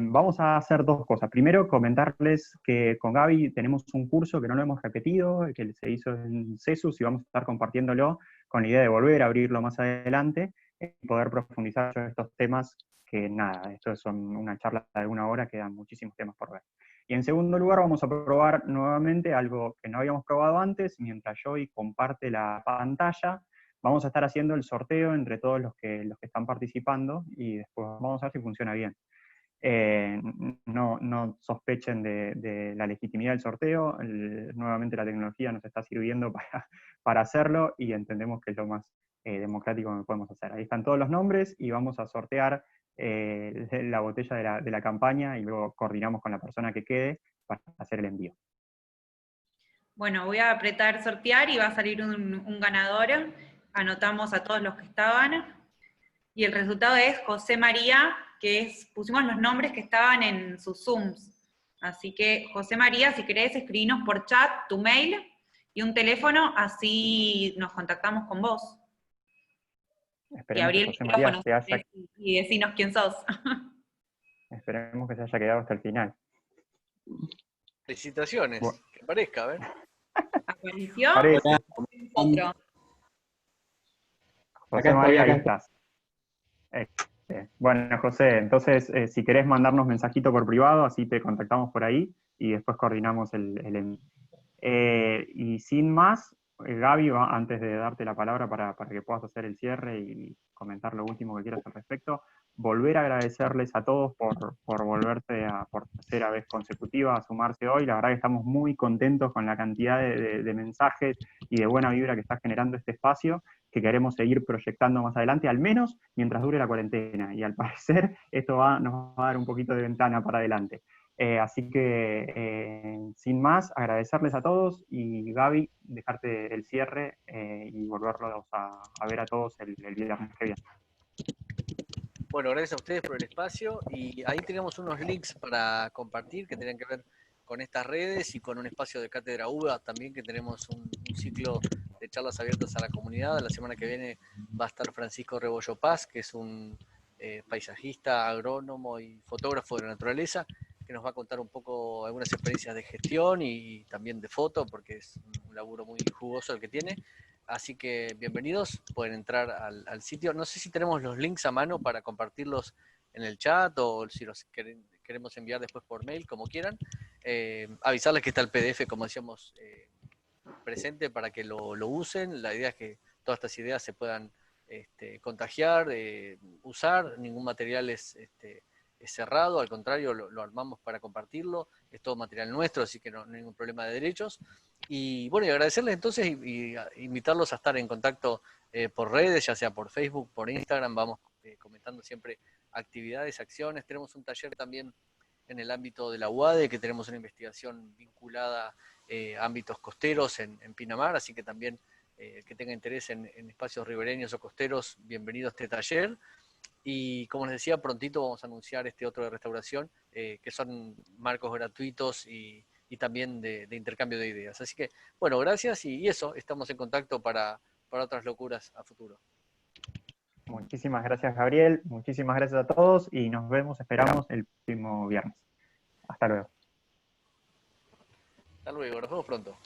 Vamos a hacer dos cosas. Primero, comentarles que con Gaby tenemos un curso que no lo hemos repetido, que se hizo en CESUS, y vamos a estar compartiéndolo con la idea de volver a abrirlo más adelante y poder profundizar en estos temas que nada, esto es una charla de 1 hora, quedan muchísimos temas por ver. Y en segundo lugar vamos a probar nuevamente algo que no habíamos probado antes. Mientras Joy comparte la pantalla, vamos a estar haciendo el sorteo entre todos los que están participando y después vamos a ver si funciona bien. no sospechen de la legitimidad del sorteo. Nuevamente la tecnología nos está sirviendo para hacerlo y entendemos que es lo más democrático que podemos hacer. Ahí están todos los nombres y vamos a sortear la botella de la campaña y luego coordinamos con la persona que quede para hacer el envío. Bueno, voy a apretar sortear y va a salir un ganador. Anotamos a todos los que estaban. Y el resultado es José María, pusimos los nombres que estaban en sus Zooms. Así que, José María, si querés, escribinos por chat tu mail y un teléfono, así nos contactamos con vos. Esperemos y abrí el que José María micrófono y decinos quién sos. Esperemos que se haya quedado hasta el final. Felicitaciones, Bueno. que aparezca, a ver. ¿Apareció? Parece. Otro. José María, ahí estás. Bueno, José, entonces si querés mandarnos mensajito por privado, así te contactamos por ahí y después coordinamos el envío. Y sin más, Gaby, antes de darte la palabra para que puedas hacer el cierre y comentar lo último que quieras al respecto, volver a agradecerles a todos por volverse por tercera vez consecutiva a sumarse hoy. La verdad que estamos muy contentos con la cantidad de mensajes y de buena vibra que está generando este espacio, que queremos seguir proyectando más adelante, al menos mientras dure la cuarentena. Y al parecer esto nos va a dar un poquito de ventana para adelante. Así que, sin más, agradecerles a todos y Gaby, dejarte el cierre y volverlos a ver a todos el viernes que viene. Bueno, gracias a ustedes por el espacio y ahí tenemos unos links para compartir que tienen que ver con estas redes y con un espacio de Cátedra UBA también, que tenemos un ciclo de charlas abiertas a la comunidad. La semana que viene va a estar Francisco Rebollo Paz, que es un paisajista, agrónomo y fotógrafo de la naturaleza, que nos va a contar un poco algunas experiencias de gestión y también de foto, porque es un laburo muy jugoso el que tiene. Así que bienvenidos, pueden entrar al sitio. No sé si tenemos los links a mano para compartirlos en el chat o si los queremos enviar después por mail, como quieran. Avisarles que está el PDF, como decíamos, presente para que lo usen. La idea es que todas estas ideas se puedan contagiar, usar. Ningún material es cerrado, al contrario, lo armamos para compartirlo. Es todo material nuestro, así que no hay ningún problema de derechos. Y bueno, y agradecerles entonces y invitarlos a estar en contacto por redes, ya sea por Facebook, por Instagram. Vamos comentando siempre actividades, acciones. Tenemos un taller también en el ámbito de la UADE, que tenemos una investigación vinculada a ámbitos costeros en Pinamar, así que también que tenga interés en espacios ribereños o costeros, bienvenido a este taller. Y como les decía, prontito vamos a anunciar este otro de restauración, que son marcos gratuitos y también de intercambio de ideas. Así que, bueno, gracias y eso, estamos en contacto para otras locuras a futuro. Muchísimas gracias, Gabriel. Muchísimas gracias a todos y nos vemos, esperamos, el próximo viernes. Hasta luego. Hasta luego, nos vemos pronto.